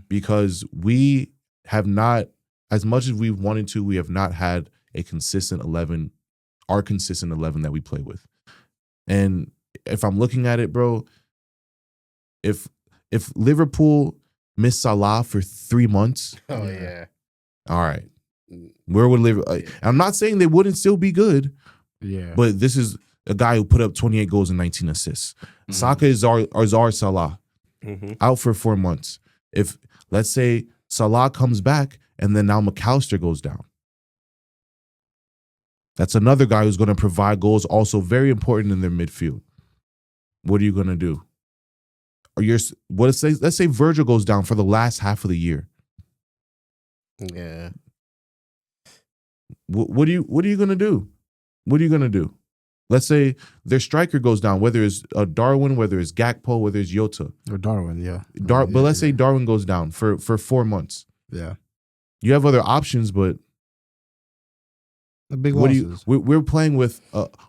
Because we have not, as much as we wanted to, we have not had a consistent 11, our consistent 11 that we play with. And if I'm looking at it, bro, if Liverpool missed Salah for 3 months, all right, where would Liverpool? I'm not saying they wouldn't still be good, but this is a guy who put up 28 goals and 19 assists. Saka is our Salah, out for 4 months. If, let's say, Salah comes back and then now McAllister goes down, that's another guy who's going to provide goals, also very important in their midfield. What are you going to do? Let's say Virgil goes down for the last half of the year. Yeah. What are you going to do? What are you going to do? Let's say their striker goes down, whether it's Darwin, whether it's Gakpo, whether it's Jota. Or Darwin, yeah. But let's say Darwin goes down for 4 months. Yeah. You have other options, but the big losses. We're playing with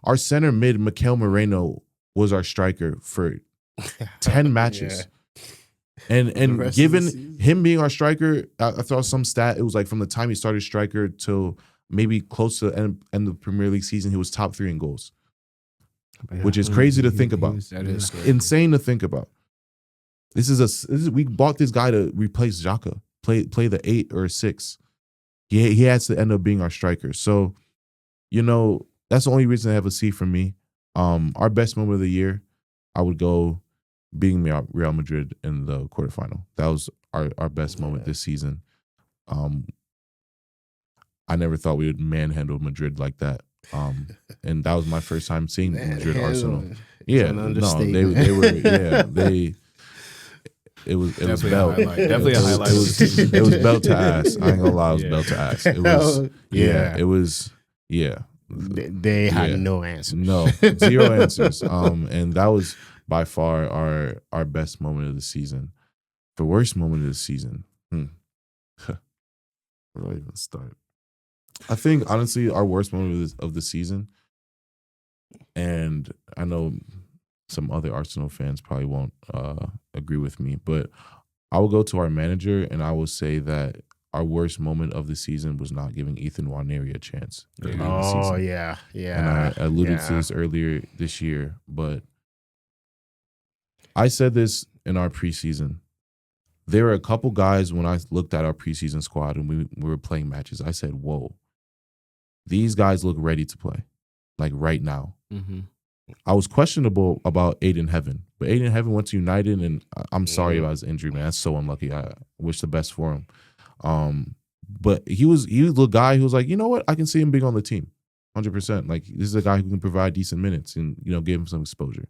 our center mid, Mikel Moreno, was our striker for 10 matches. And given him being our striker, I saw some stat, it was like from the time he started striker till maybe close to the end of the Premier League season, he was top 3 in goals. Which is crazy to think about. That is scary. Insane to think about. We bought this guy to replace Xhaka, play the 8 or 6. He has to end up being our striker. So, that's the only reason I have a C from me. Our best moment of the year, I would go beating Real Madrid in the quarterfinal. That was our best moment this season. I never thought we would manhandle Madrid like that. And that was my first time seeing Madrid Arsenal. Yeah, no, they were. It was Definitely belt. Definitely a highlight. It was belt to ass. I ain't gonna lie, it was belt to ass. It was. It was. Yeah. They had no answers. No, 0 answers. And that was by far our best moment of the season. The worst moment of the season. Where do I even start? I think honestly, our worst moment of the season, and I know some other Arsenal fans probably won't agree with me, but I will go to our manager and I will say that our worst moment of the season was not giving Ethan Nwaneri a chance. Oh, yeah. And I alluded to this earlier this year, but I said this in our preseason. There were a couple guys when I looked at our preseason squad and we were playing matches, I said, whoa, these guys look ready to play, like right now. Mm-hmm. I was questionable about Aiden Heaven, but Aiden Heaven went to United, and I'm sorry about his injury, man. That's so unlucky. I wish the best for him. But he was the guy who was like, you know what? I can see him being on the team, 100%. Like, this is a guy who can provide decent minutes and, give him some exposure.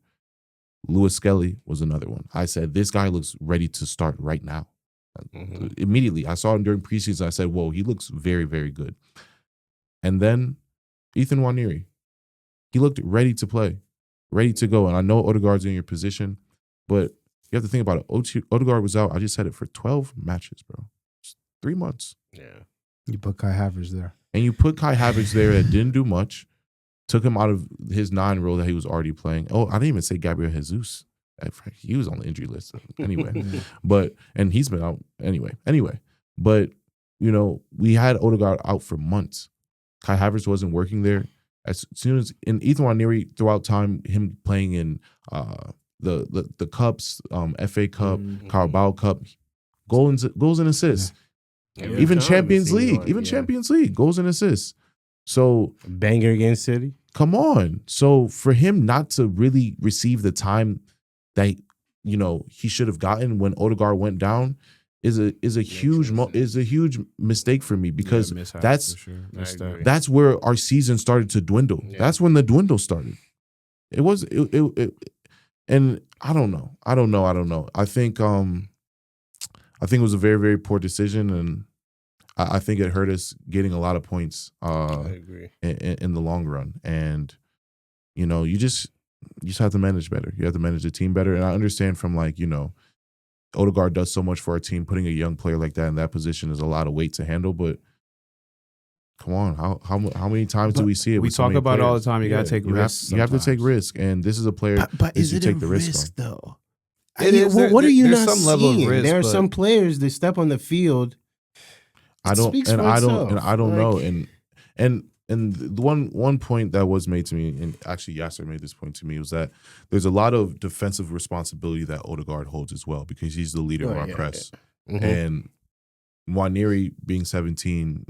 Lewis Skelly was another one. I said, this guy looks ready to start right now. Mm-hmm. Immediately, I saw him during preseason. I said, whoa, he looks very, very good. And then Ethan Nwaneri, he looked ready to play. ready to go. And I know Odegaard's in your position, but you have to think about it. Odegaard was out, I just said it, for 12 matches, bro. It's 3 months. Yeah. You put Kai Havertz there. And you put Kai Havertz there that didn't do much, took him out of his 9 role that he was already playing. Oh, I didn't even say Gabriel Jesus. He was on the injury list anyway. And he's been out anyway. But, we had Odegaard out for months. Kai Havertz wasn't working there. As soon as, and Ethan Nwaneri throughout time, him playing in the cups, FA Cup, Carabao Cup, goals and assists. Yeah. Even Champions League. Champions League, goals and assists. So banger against City. Come on. So for him not to really receive the time that he should have gotten when Odegaard went down is a huge mistake for me, because that's where our season started to dwindle. Yeah. That's when the dwindle started. It was and I don't know. I think it was a very, very poor decision, and I think it hurt us getting a lot of points I agree. In the long run. And, you just have to manage better. You have to manage the team better. And I understand from Odegaard does so much for our team. Putting a young player like that in that position is a lot of weight to handle. But come on, how many times do we see it? We talk about it all the time. You got to take risks. You have to take risks. And this is a player but is you it take a the risk, on. though? What are you not some level seeing? of risk, there are some players that step on the field. I don't know. And the one point that was made to me, and actually Yasser made this point to me, was that there's a lot of defensive responsibility that Odegaard holds as well, because he's the leader of our press. Yeah. And Nwaneri being 17,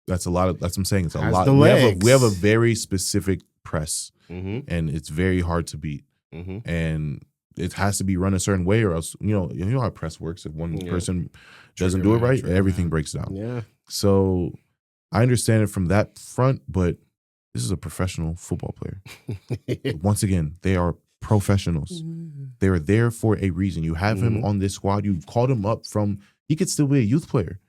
that's what I'm saying. It's a lot. We have a very specific press, and it's very hard to beat. And it has to be run a certain way, or else, you know how press works. If one person doesn't do it right, everything breaks down. Yeah. So I understand it from that front, but this is a professional football player. Once again, they are professionals. They are there for a reason. You have him on this squad. You called him up he could still be a youth player.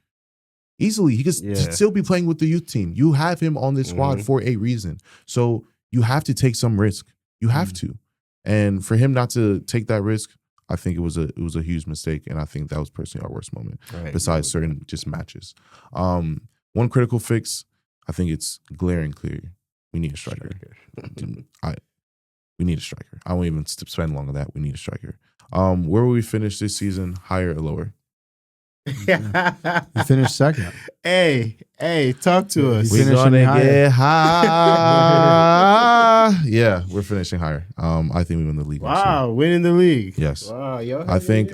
Easily. He could still be playing with the youth team. You have him on this squad for a reason. So you have to take some risk. You have to. And for him not to take that risk, I think it was a huge mistake. And I think that was personally our worst moment, besides certain just matches. One critical fix, I think it's glaring clear. We need a striker. We need a striker. I won't even spend long on that. We need a striker. Where will we finish this season? Higher or lower? You finished second. Hey, talk to us. We're gonna get high. Yeah, we're finishing higher. I think we win the league. Wow, winning the league. Yes. Wow, I think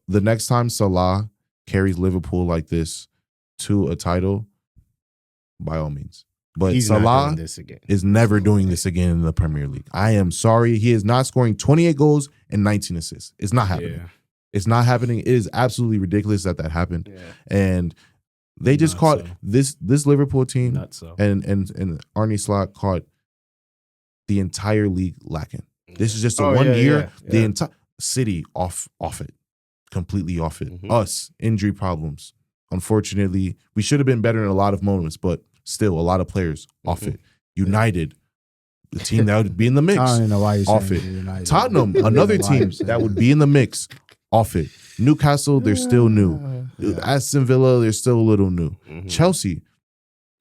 the next time Salah carries Liverpool like this to a title, by all means. But he's Salah is never doing this again in the Premier League. I am sorry. He is not scoring 28 goals and 19 assists. It's not happening. Yeah. It's not happening. It is absolutely ridiculous that happened. Yeah. And they just caught this Liverpool team and Arne Slot caught the entire league lacking. This is just one year. Yeah. The entire City off it. Completely off it. Us, injury problems. Unfortunately, we should have been better in a lot of moments, but still a lot of players off it. United, the team that would be in the mix, I don't even know why you're off it. Tottenham, another team that would be in the mix, off it. Newcastle, they're still new. Aston Villa, they're still a little new. Chelsea,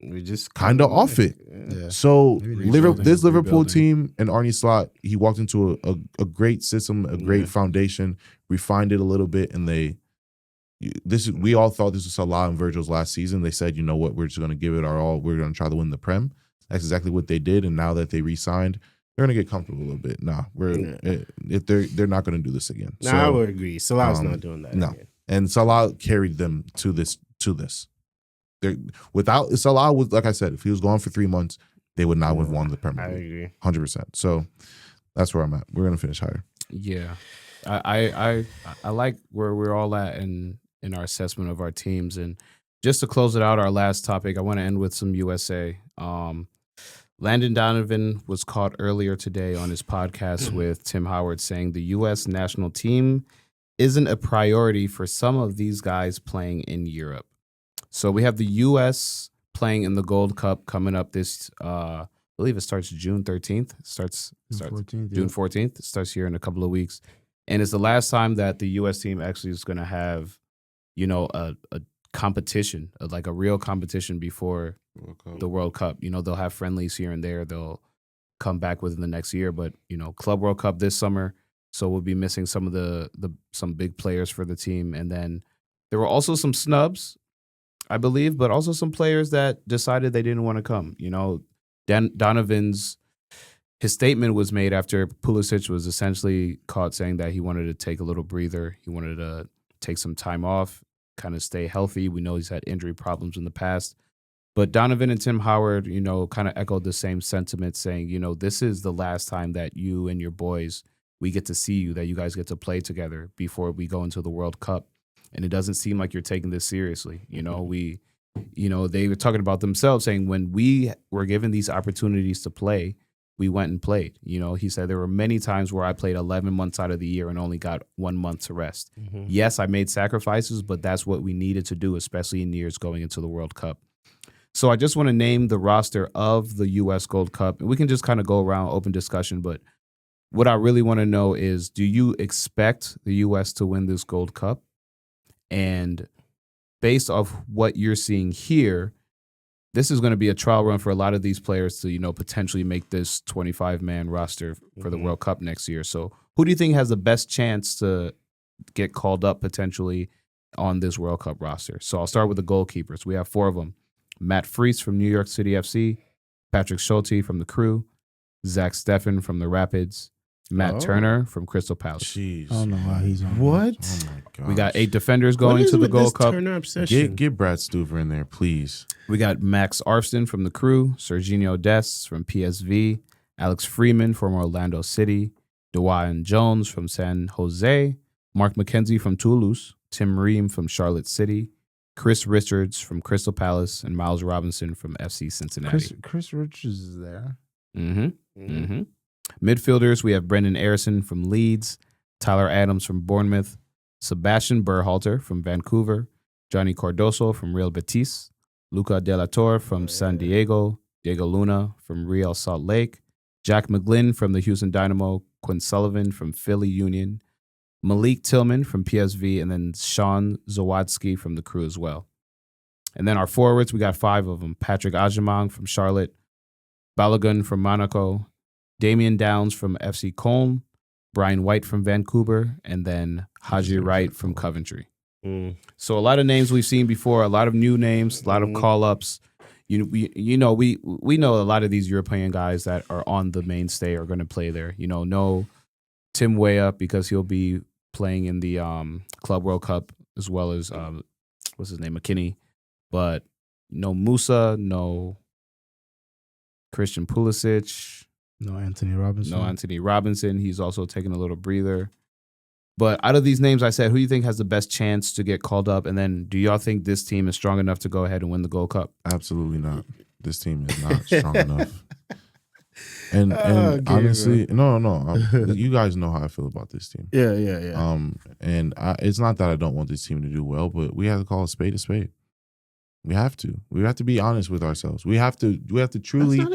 we just kind of off it. Yeah. So this Liverpool team and Arne Slot, he walked into a great system, a great foundation, refined it a little bit, and we all thought this was Salah and Virgil's last season. They said, you know what, we're just going to give it our all. We're going to try to win the Prem. That's exactly what they did. And now that they re-signed, they're going to get comfortable a little bit. They're not going to do this again. No, I would agree. Salah's not doing that again. And Salah carried them to this. Without Salah, was, like I said, if he was gone for 3 months, they would not have won the Premier League. I agree. 100%. So that's where I'm at. We're going to finish higher. Yeah. I like where we're all at in our assessment of our teams. And just to close it out, our last topic, I want to end with some USA. Landon Donovan was caught earlier today on his podcast with Tim Howard saying the U.S. national team isn't a priority for some of these guys playing in Europe. So we have the U.S. playing in the Gold Cup coming up this believe it starts June 13th. Starts June 14th. June 14th. It starts here in a couple of weeks. And it's the last time that the U.S. team actually is going to have, a competition, like a real competition before the World Cup. They'll have friendlies here and there. They'll come back within the next year. But, Club World Cup this summer. So we'll be missing some of some big players for the team. And then there were also some snubs, I believe, but also some players that decided they didn't want to come. Donovan's his statement was made after Pulisic was essentially caught saying that he wanted to take a little breather. He wanted to take some time off, kind of stay healthy. We know he's had injury problems in the past. But Donovan and Tim Howard, kind of echoed the same sentiment, saying, this is the last time that you and your boys, we get to see you, that you guys get to play together before we go into the World Cup. And it doesn't seem like you're taking this seriously. They were talking about themselves, saying when we were given these opportunities to play, we went and played. He said there were many times where I played 11 months out of the year and only got 1 month to rest. Mm-hmm. Yes, I made sacrifices, but that's what we needed to do, especially in years going into the World Cup. So I just want to name the roster of the U.S. Gold Cup. And we can just kind of go around, open discussion. But what I really want to know is, do you expect the U.S. to win this Gold Cup? And based off what you're seeing here, this is going to be a trial run for a lot of these players to, potentially make this 25-man roster for the World Cup next year. So who do you think has the best chance to get called up potentially on this World Cup roster? So I'll start with the goalkeepers. We have 4 of them. Matt Freese from New York City FC, Patrick Schulte from the Crew, Zach Steffen from the Rapids, Matt Turner from Crystal Palace. Jeez. I don't know why he's on. What? Oh my God. We got 8 defenders going to the Gold Cup. Turner obsession? Get Brad Stuver in there, please. We got Max Arfston from the Crew, Serginho Dest from PSV, Alex Freeman from Orlando City, Dewayne Jones from San Jose, Mark McKenzie from Toulouse, Tim Ream from Charlotte City, Chris Richards from Crystal Palace, and Miles Robinson from FC Cincinnati. Chris Richards is there. Mm-hmm. Mm-hmm. Midfielders, we have Brendan Arison from Leeds, Tyler Adams from Bournemouth, Sebastian Berhalter from Vancouver, Johnny Cardoso from Real Betis, Luca De La Torre from San Diego, Diego Luna from Real Salt Lake, Jack McGlynn from the Houston Dynamo, Quinn Sullivan from Philly Union, Malik Tillman from PSV, and then Sean Zawadzki from the Crew as well. And then our forwards, we got 5 of them. Patrick Agyemang from Charlotte, Balogun from Monaco, Damian Downs from FC Köln, Brian White from Vancouver, and then Haji Wright from Coventry. So a lot of names we've seen before, a lot of new names, a lot of call-ups. We know a lot of these European guys that are on the mainstay are going to play there. No Tim Weah because he'll be playing in the Club World Cup as well as what's his name, McKinney. But no Musa, no Christian Pulisic, no Anthony Robinson. He's also taking a little breather. But out of these names I said, who do you think has the best chance to get called up? And then do y'all think this team is strong enough to go ahead and win the Gold Cup? Absolutely not. This team is not strong enough. And honestly, no. You guys know how I feel about this team. Yeah. And it's not that I don't want this team to do well, but we have to call a spade a spade. We have to. We have to be honest with ourselves. We have to truly. That's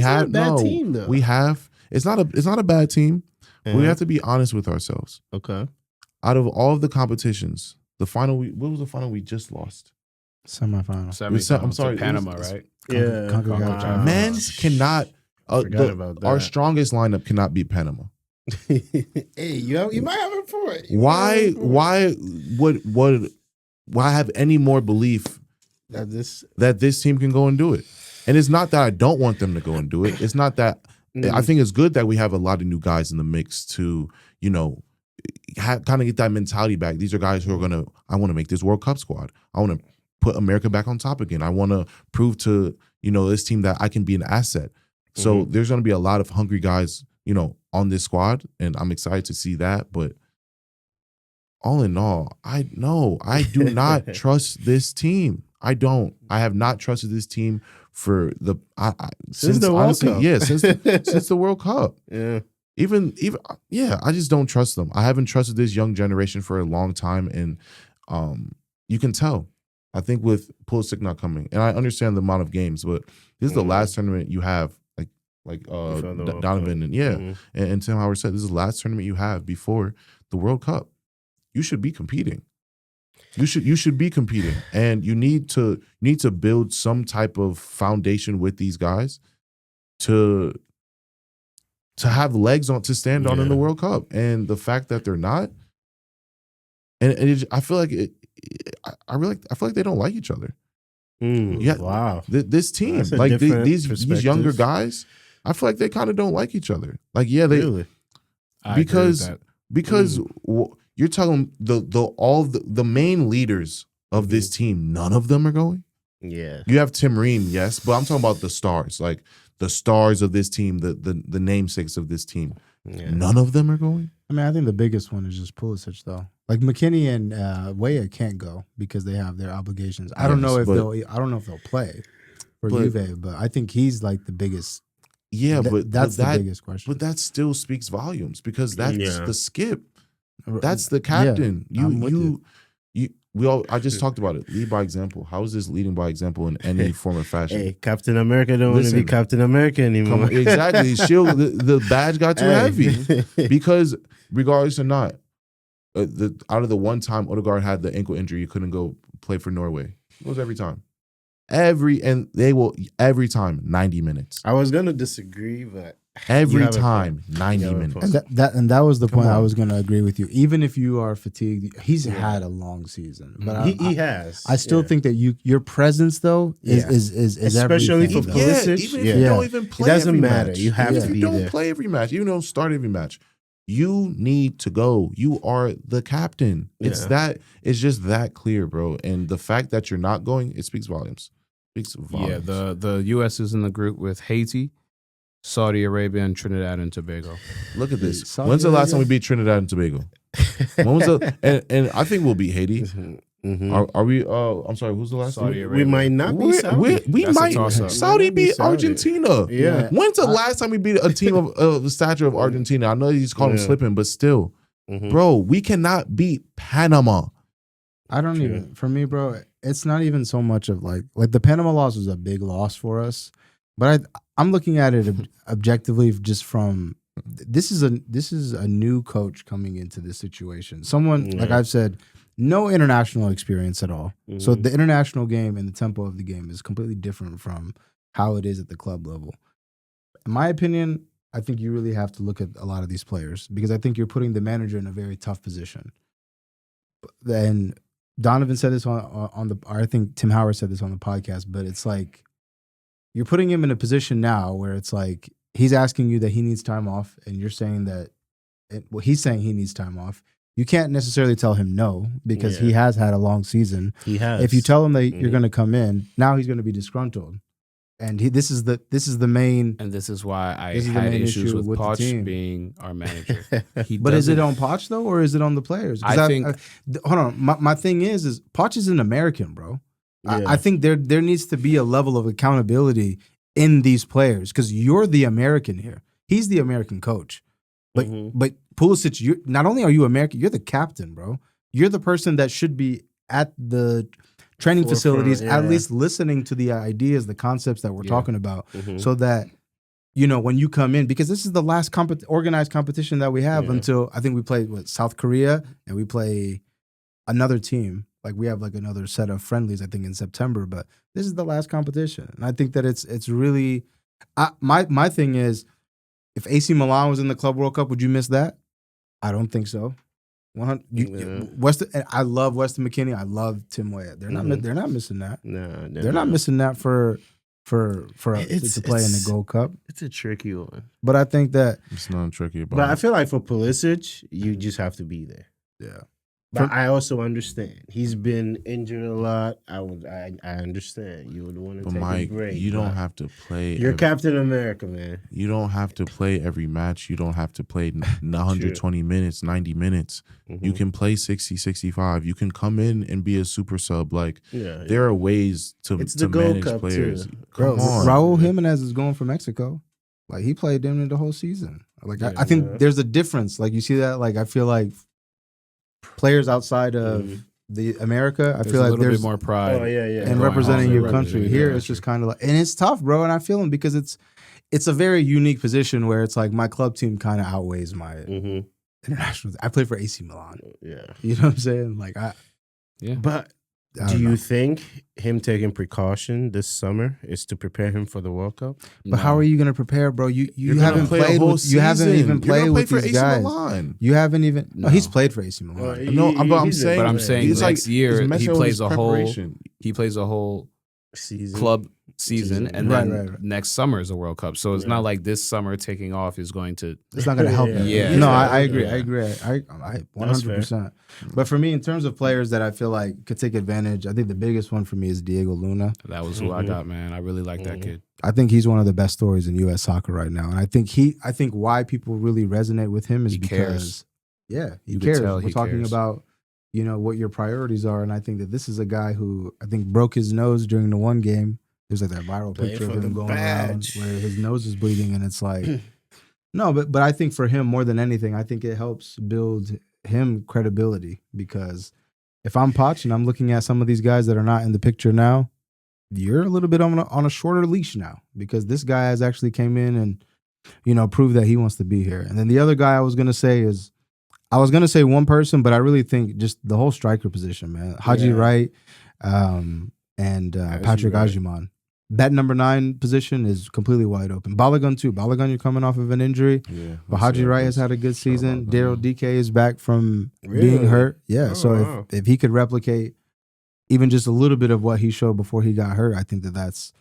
not a bad team, though. We have. It's not a bad team. Yeah. We have to be honest with ourselves. Okay. Out of all of the competitions, the final. What was the final we just lost? Semifinal. I'm sorry, Panama, right? Yeah. Men's cannot. Forgot about that. Our strongest lineup cannot beat Panama. Hey, you might have a point. Why have any more belief that this team can go and do it? And it's not that I don't want them to go and do it. It's not that I think it's good that we have a lot of new guys in the mix to, kind of get that mentality back. These are guys who are I want to make this World Cup squad. I want to put America back on top again. I want to prove to, this team that I can be an asset. So there's going to be a lot of hungry guys, on this squad, and I'm excited to see that. But all in all, I do not trust this team. I don't. I have not trusted this team for since the World Cup. Yeah, since the World Cup. Yeah. Even I just don't trust them. I haven't trusted this young generation for a long time, and you can tell. I think with Pulisic not coming, and I understand the amount of games, but this is the last tournament you have. Like, Donovan and and Tim Howard said, this is the last tournament you have before the World Cup. You should be competing. You should be competing, and you need to build some type of foundation with these guys to have legs on to stand on in the World Cup. And the fact that they're not, I feel like I feel like they don't like each other. Wow, this team, like these younger guys, I feel like they kind of don't like each other. Like, they really? because you're talking the main leaders of this team, none of them are going. Yeah, you have Tim Ream, yes, but I'm talking about the stars, like the stars of this team, the namesakes of this team. Yeah. None of them are going. I mean, I think the biggest one is just Pulisic, though. Like McKinney and Weah can't go because they have their obligations. I don't know if they'll play for Juve, but I think he's like the biggest. Yeah, that's the biggest question. But that still speaks volumes because that's the skip. That's the captain. I just talked about it. Lead by example. How is this leading by example in any form of fashion? Hey, Captain America don't want to be Captain America anymore. Exactly. The badge got too heavy. Because regardless or not, out of the one time Odegaard had the ankle injury, he couldn't go play for Norway. It was every time. Every time 90 minutes. I was gonna disagree, but every time 90 minutes. And that was the point I was gonna agree with you. Even if you are fatigued, he's had a long season. But he has. I still think that your presence though is especially everything. for Pulisic. Even if you don't even play, it doesn't every matter. Match. You have to be there. If you don't play every match, you don't start every match. You need to go. You are the captain. It's just that clear, bro. And the fact that you're not going, it speaks volumes. Yeah, the U.S. is in the group with Haiti, Saudi Arabia, and Trinidad and Tobago. Look at this. When's the last time we beat Trinidad and Tobago? When was and I think we'll beat Haiti. Mm-hmm. Are we? I'm sorry. Who's the last? Saudi Arabia. We might not be Saudi. We might. Saudi beat Argentina. Yeah. When's the last time we beat a team of the stature of Argentina? I know he's called him slipping, but still, bro, we cannot beat Panama. I don't even. For me, bro, it's not even so much of like the Panama loss was a big loss for us, but I'm looking at it objectively just from this is a new coach coming into this situation. Someone like I've said. No international experience at all. Mm-hmm. So the international game and the tempo of the game is completely different from how it is at the club level. In my opinion, I think you really have to look at a lot of these players because I think you're putting the manager in a very tough position. And Donovan said this on the, or I think Tim Howard said this on the podcast, but it's like you're putting him in a position now where it's like he's asking you that he needs time off and you're saying that, he's saying he needs time off. You can't necessarily tell him no because he has had a long season. He has. If you tell him that you're going to come in, now he's going to be disgruntled, and this is the main. And this is why I had issues with Poch being our manager. But is it on Poch though, or is it on the players? I think. Hold on, my thing is Poch is an American, bro. Yeah. I think there needs to be a level of accountability in these players because you're the American here. He's the American coach, but Pulisic, not only are you American, you're the captain, bro. You're the person that should be at the training facilities, at least listening to the ideas, the concepts that we're talking about, so that, when you come in, because this is the last organized competition that we have until I think we play South Korea and we play another team. Like we have like another set of friendlies, I think in September, but this is the last competition. And I think that it's really, my thing is, if AC Milan was in the Club World Cup, would you miss that? I don't think so. I love Weston McKennie. I love Tim Weah. They're not missing that. No, they're not missing that to play in the Gold Cup. It's a tricky one. But I think that it's not tricky. But I feel like for Pulisic, you just have to be there. Yeah. But I also understand he's been injured a lot. I understand you would want to take a break. You don't have to play. You're Captain America, man. You don't have to play every match. You don't have to play 120 minutes, 90 minutes. You can play 60, 65. You can come in and be a super sub. There are ways to manage Cup players. Bro, Raul Jimenez is going for Mexico. Like he played them in the whole season. I think there's a difference. Like you see that. Like I feel like. Players outside of the America, I feel like there's bit more pride. And representing your country. Here, it's just kind of like, and it's tough, bro. And I feel them because it's a very unique position where it's like my club team kind of outweighs my international. I played for AC Milan. Yeah. You know what I'm saying? Like But do you think him taking precaution this summer is to prepare him for the World Cup? But how are you going to prepare, bro? You haven't played. You haven't even played with these guys. Milan. You haven't even. No, he's played for AC Milan. I'm saying he's next year he plays a whole. He plays a whole club season, and then next summer is a World Cup. So it's not like this summer taking off is going to. It's not going to help. Yeah. No, I agree. I agree. I 100%. But for me, in terms of players that I feel like could take advantage, I think the biggest one for me is Diego Luna. That was who I got, man. I really like that kid. I think he's one of the best stories in U.S. soccer right now, and I think why people really resonate with him is because he cares. We're talking about what your priorities are, and I think that this is a guy who I think broke his nose during the one game. There's like that viral picture of him going around where his nose is bleeding, and it's like, no, but I think for him more than anything, I think it helps build him credibility, because if I'm Poch and I'm looking at some of these guys that are not in the picture now, you're a little bit on a shorter leash now, because this guy has actually came in and proved that he wants to be here. And then the other guy I was gonna say one person, but I really think just the whole striker position, man. Haji Wright and Patrick Ajiman. That number 9 position is completely wide open. Balogun too. Balogun, you're coming off of an injury. Yeah, but Haji Wright has had a good season. Daryl DK is back from being hurt. Yeah, if he could replicate even just a little bit of what he showed before he got hurt, I think that's,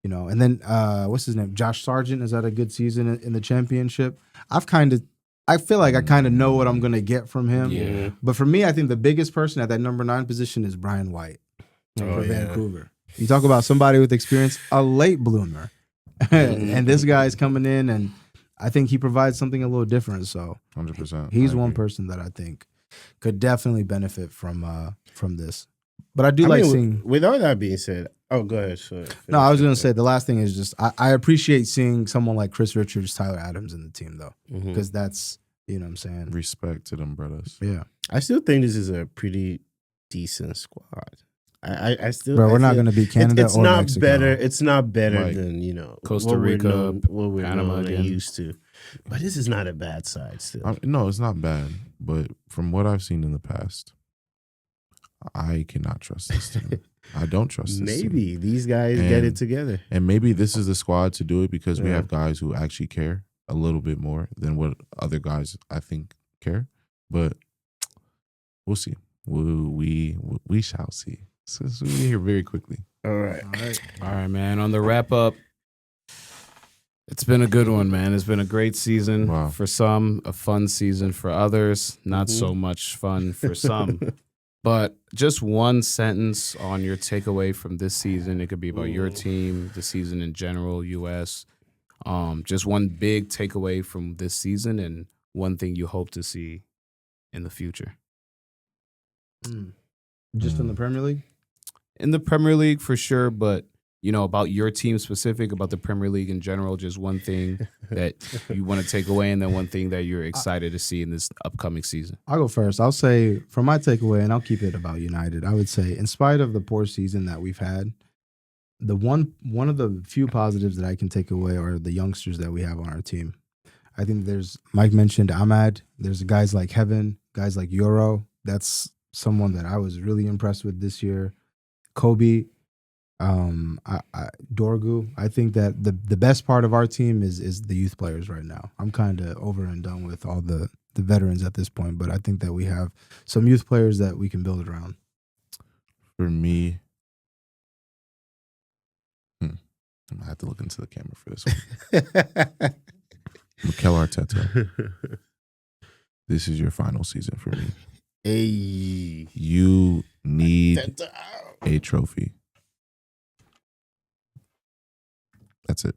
And then what's his name? Josh Sargent has had a good season in the championship. I feel like I kind of know what I'm gonna get from him. Yeah. But for me, I think the biggest person at that number 9 position is Brian White for Vancouver. You talk about somebody with experience, a late bloomer. And this guy's coming in, and I think he provides something a little different. So 100%. He's one person that I think could definitely benefit from this. But I like seeing... With all that being said... Oh, go ahead. No, I was going to say, the last thing is just, I appreciate seeing someone like Chris Richards, Tyler Adams in the team, though. Because that's, what I'm saying? Respect to them brothers. Yeah. I still think this is a pretty decent squad. I still... Bro, we're not going to be Canada or Mexico. It's not better than, Costa Rica, what we're Panama used to. But this is not a bad side still. No, it's not bad. But from what I've seen in the past, I cannot trust this team. I don't trust this team. Maybe these guys get it together. And maybe this is the squad to do it, because we have guys who actually care a little bit more than what other guys, I think, care. But we'll see. We shall see. So we'll be here very quickly. All right, man. On the wrap up, it's been a good one, man. It's been a great season for some, a fun season for others, not so much fun for some. But just one sentence on your takeaway from this season. It could be about your team, the season in general, U.S. Just one big takeaway from this season, and one thing you hope to see in the future. Just in the Premier League? In the Premier League, for sure, but about your team specific, about the Premier League in general, just one thing that you want to take away, and then one thing that you're excited to see in this upcoming season. I'll go first. I'll say, for my takeaway, and I'll keep it about United, I would say, in spite of the poor season that we've had, the one of the few positives that I can take away are the youngsters that we have on our team. I think Mike mentioned Ahmad. There's guys like Heaven, guys like Euro. That's someone that I was really impressed with this year. Kobe. Dorgu. I think that the best part of our team is the youth players right now. I'm kind of over and done with all the veterans at this point, but I think that we have some youth players that we can build around. For me, I'm gonna have to look into the camera for this one. Mikel Arteta, this is your final season for me. Hey, you need a trophy. That's it.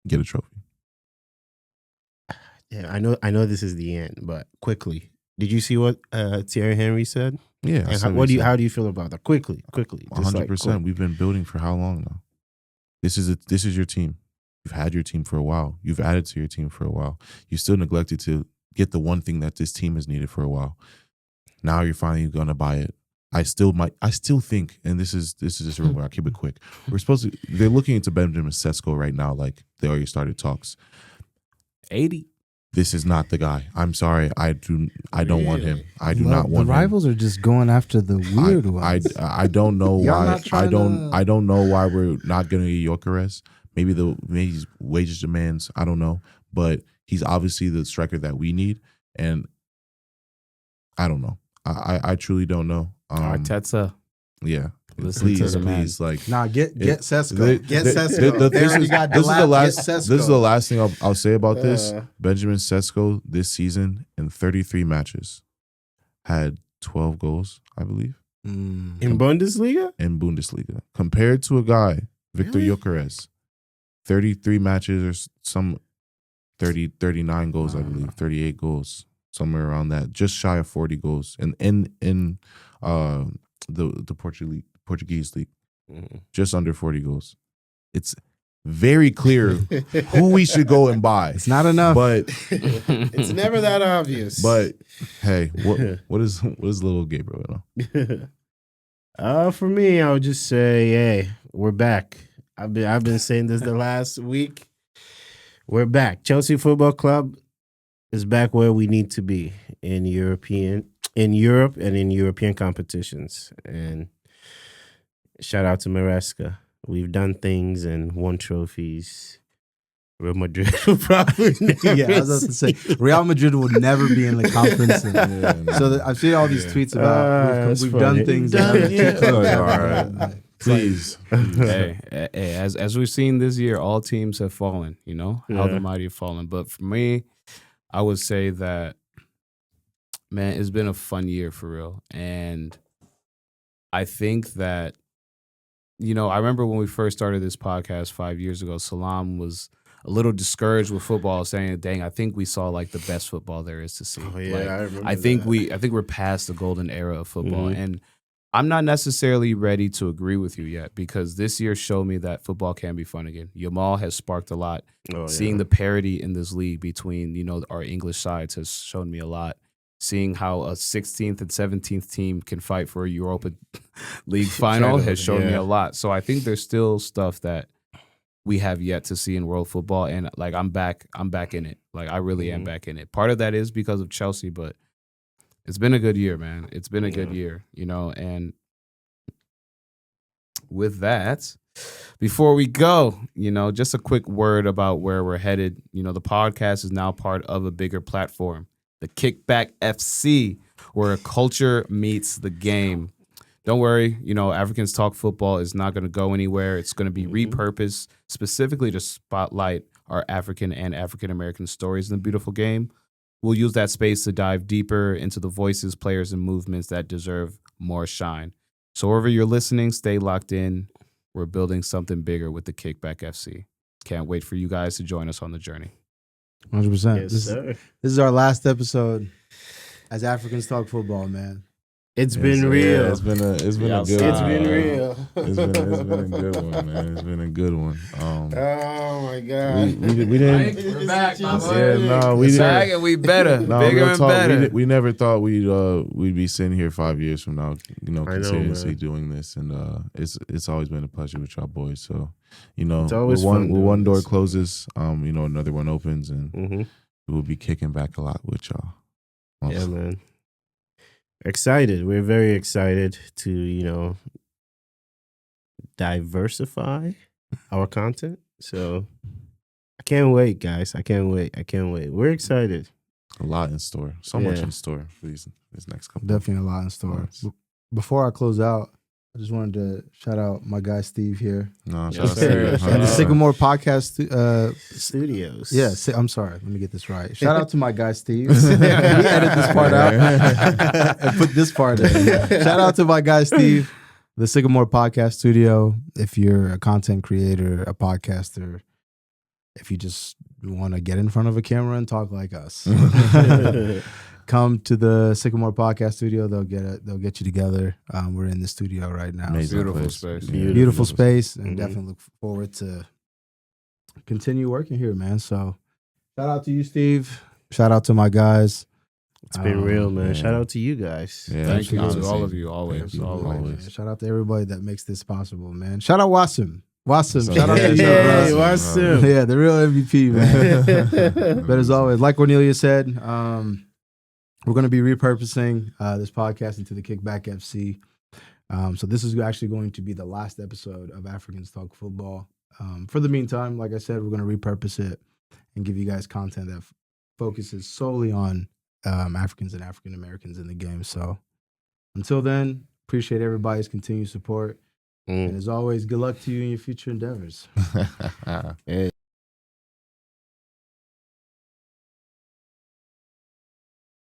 Get a trophy. Yeah, I know this is the end, but quickly. Did you see what Thierry Henry said? Yeah. And how do you feel about that? Quickly. 100%. We've been building for how long now? This is your team. You've had your team for a while. You've added to your team for a while. You still neglected to get the one thing that this team has needed for a while. Now you're finally going to buy it. I still think, and this is just a rumor. I'll keep it quick. They're looking into Benjamin Sesko right now, like they already started talks. 80. This is not the guy. I'm sorry. I don't want him. I do not want him. The rivals are just going after the weird ones. I don't know why. I don't know why we're not going to get Gyökeres. Maybe his wages demands. I don't know, but he's obviously the striker that we need, and I don't know. I truly don't know. Arteta. Yeah. Listen to the man. Like, get Sesko. Get Sesko. This is the last thing I'll say about this. Benjamin Sesko this season in 33 matches had 12 goals, I believe. In Bundesliga? In Bundesliga. Compared to a guy, Victor Gyökeres, 33 matches or some 39 goals, I believe, 38 goals, somewhere around that, just shy of 40 goals. And in the Portuguese league, just under 40 goals. It's very clear who we should go and buy. It's not enough, but it's never that obvious. But hey, what is little Gabriel? For me, I would just say, hey, we're back. I've been saying this the last week. We're back. Chelsea Football Club is back where we need to be in Europe and in European competitions. And shout out to Maresca. We've done things and won trophies. Real Madrid will probably never. Yeah, I was about to say Real Madrid will never be in the conference. I've seen all these tweets about we've done things. All right, please. Hey, as we've seen this year, all teams have fallen. You know how the mighty have fallen. But for me, I would say that, man, it's been a fun year for real, and I think that, you know, I remember when we first started this podcast 5 years ago, Salam was a little discouraged with football, saying, "Dang, I think we saw like the best football there is to see." Oh yeah, like, I remember. I think we're past the golden era of football, Mm-hmm. and I'm not necessarily ready to agree with you yet, because this year showed me that football can be fun again. Yamal has sparked a lot. Seeing the parity in this league between, you know, our English sides has shown me a lot. Seeing how a 16th and 17th team can fight for a Europa League final has shown me a lot. So I think there's still stuff that we have yet to see in world football, and like I'm back in it. Like I really am back in it. Part of that is because of Chelsea, but it's been a good year, man. It's been a good year, you know. And with that, before we go, you know, just a quick word about where we're headed. You know, the podcast is now part of a bigger platform, the Kickback FC, where culture meets the game. Don't worry, you know, Africans Talk Football is not going to go anywhere. It's going to be repurposed specifically to spotlight our African and African-American stories in the beautiful game. We'll use that space to dive deeper into the voices, players, and movements that deserve more shine. So wherever you're listening, stay locked in. We're building something bigger with the Kickback FC. Can't wait for you guys to join us on the journey. 100%. Yes, sir. This is our last episode as Africans Talk Football, man. It's been real. It's been a good It's one. been real. It's been a good one, man. It's been a good one. Oh my God. We didn't. We're back, my boy. Yeah, no, we Back didn't. and we better. No, Bigger real and talk, better. we never thought we'd be sitting here 5 years from now, you know, I know, continuously man. doing this, and it's always been a pleasure with y'all boys. So, you know, It's always when fun doing one door this. closes, you know, another one opens, and Mm-hmm. we'll be kicking back a lot with y'all. Yeah, man. Excited. We're very excited to, you know, diversify our content. So I can't wait, guys. I can't wait. We're excited. A lot in store. So much Yeah. in store for this next couple. Definitely a lot in store. months. Before I close out, I just wanted to shout out my guy Steve here. No, Yes, shout out sir. to you. And the Sycamore Podcast. Studios. Yeah, I'm sorry. Let me get this right. Shout out to my guy Steve. We edit this part out and put this part in. Shout out to my guy Steve, the Sycamore Podcast Studio. If you're a content creator, a podcaster, if you just want to get in front of a camera and talk like us, come to the Sycamore Podcast Studio. They'll get you together. We're in the studio right now. Amazing Beautiful place. space. Yeah. Beautiful space, and Mhm. definitely look forward to continue working here, man. So shout out to you, Steve. Shout out to my guys. It's been real, man. Shout out to you guys. Yeah, Thank you to all of you, always. Man. Shout out to everybody that makes this possible, man. Shout out Wasim. Wasim, shout out Yeah, to you, shout out bro. Wasim. Yeah, the real MVP, man. But as always, like Cornelia said, we're going to be repurposing this podcast into the Kickback FC. So this is actually going to be the last episode of Africans Talk Football. For the meantime, like I said, we're going to repurpose it and give you guys content that focuses solely on Africans and African Americans in the game. So until then, appreciate everybody's continued support. And as always, good luck to you in your future endeavors. Hey.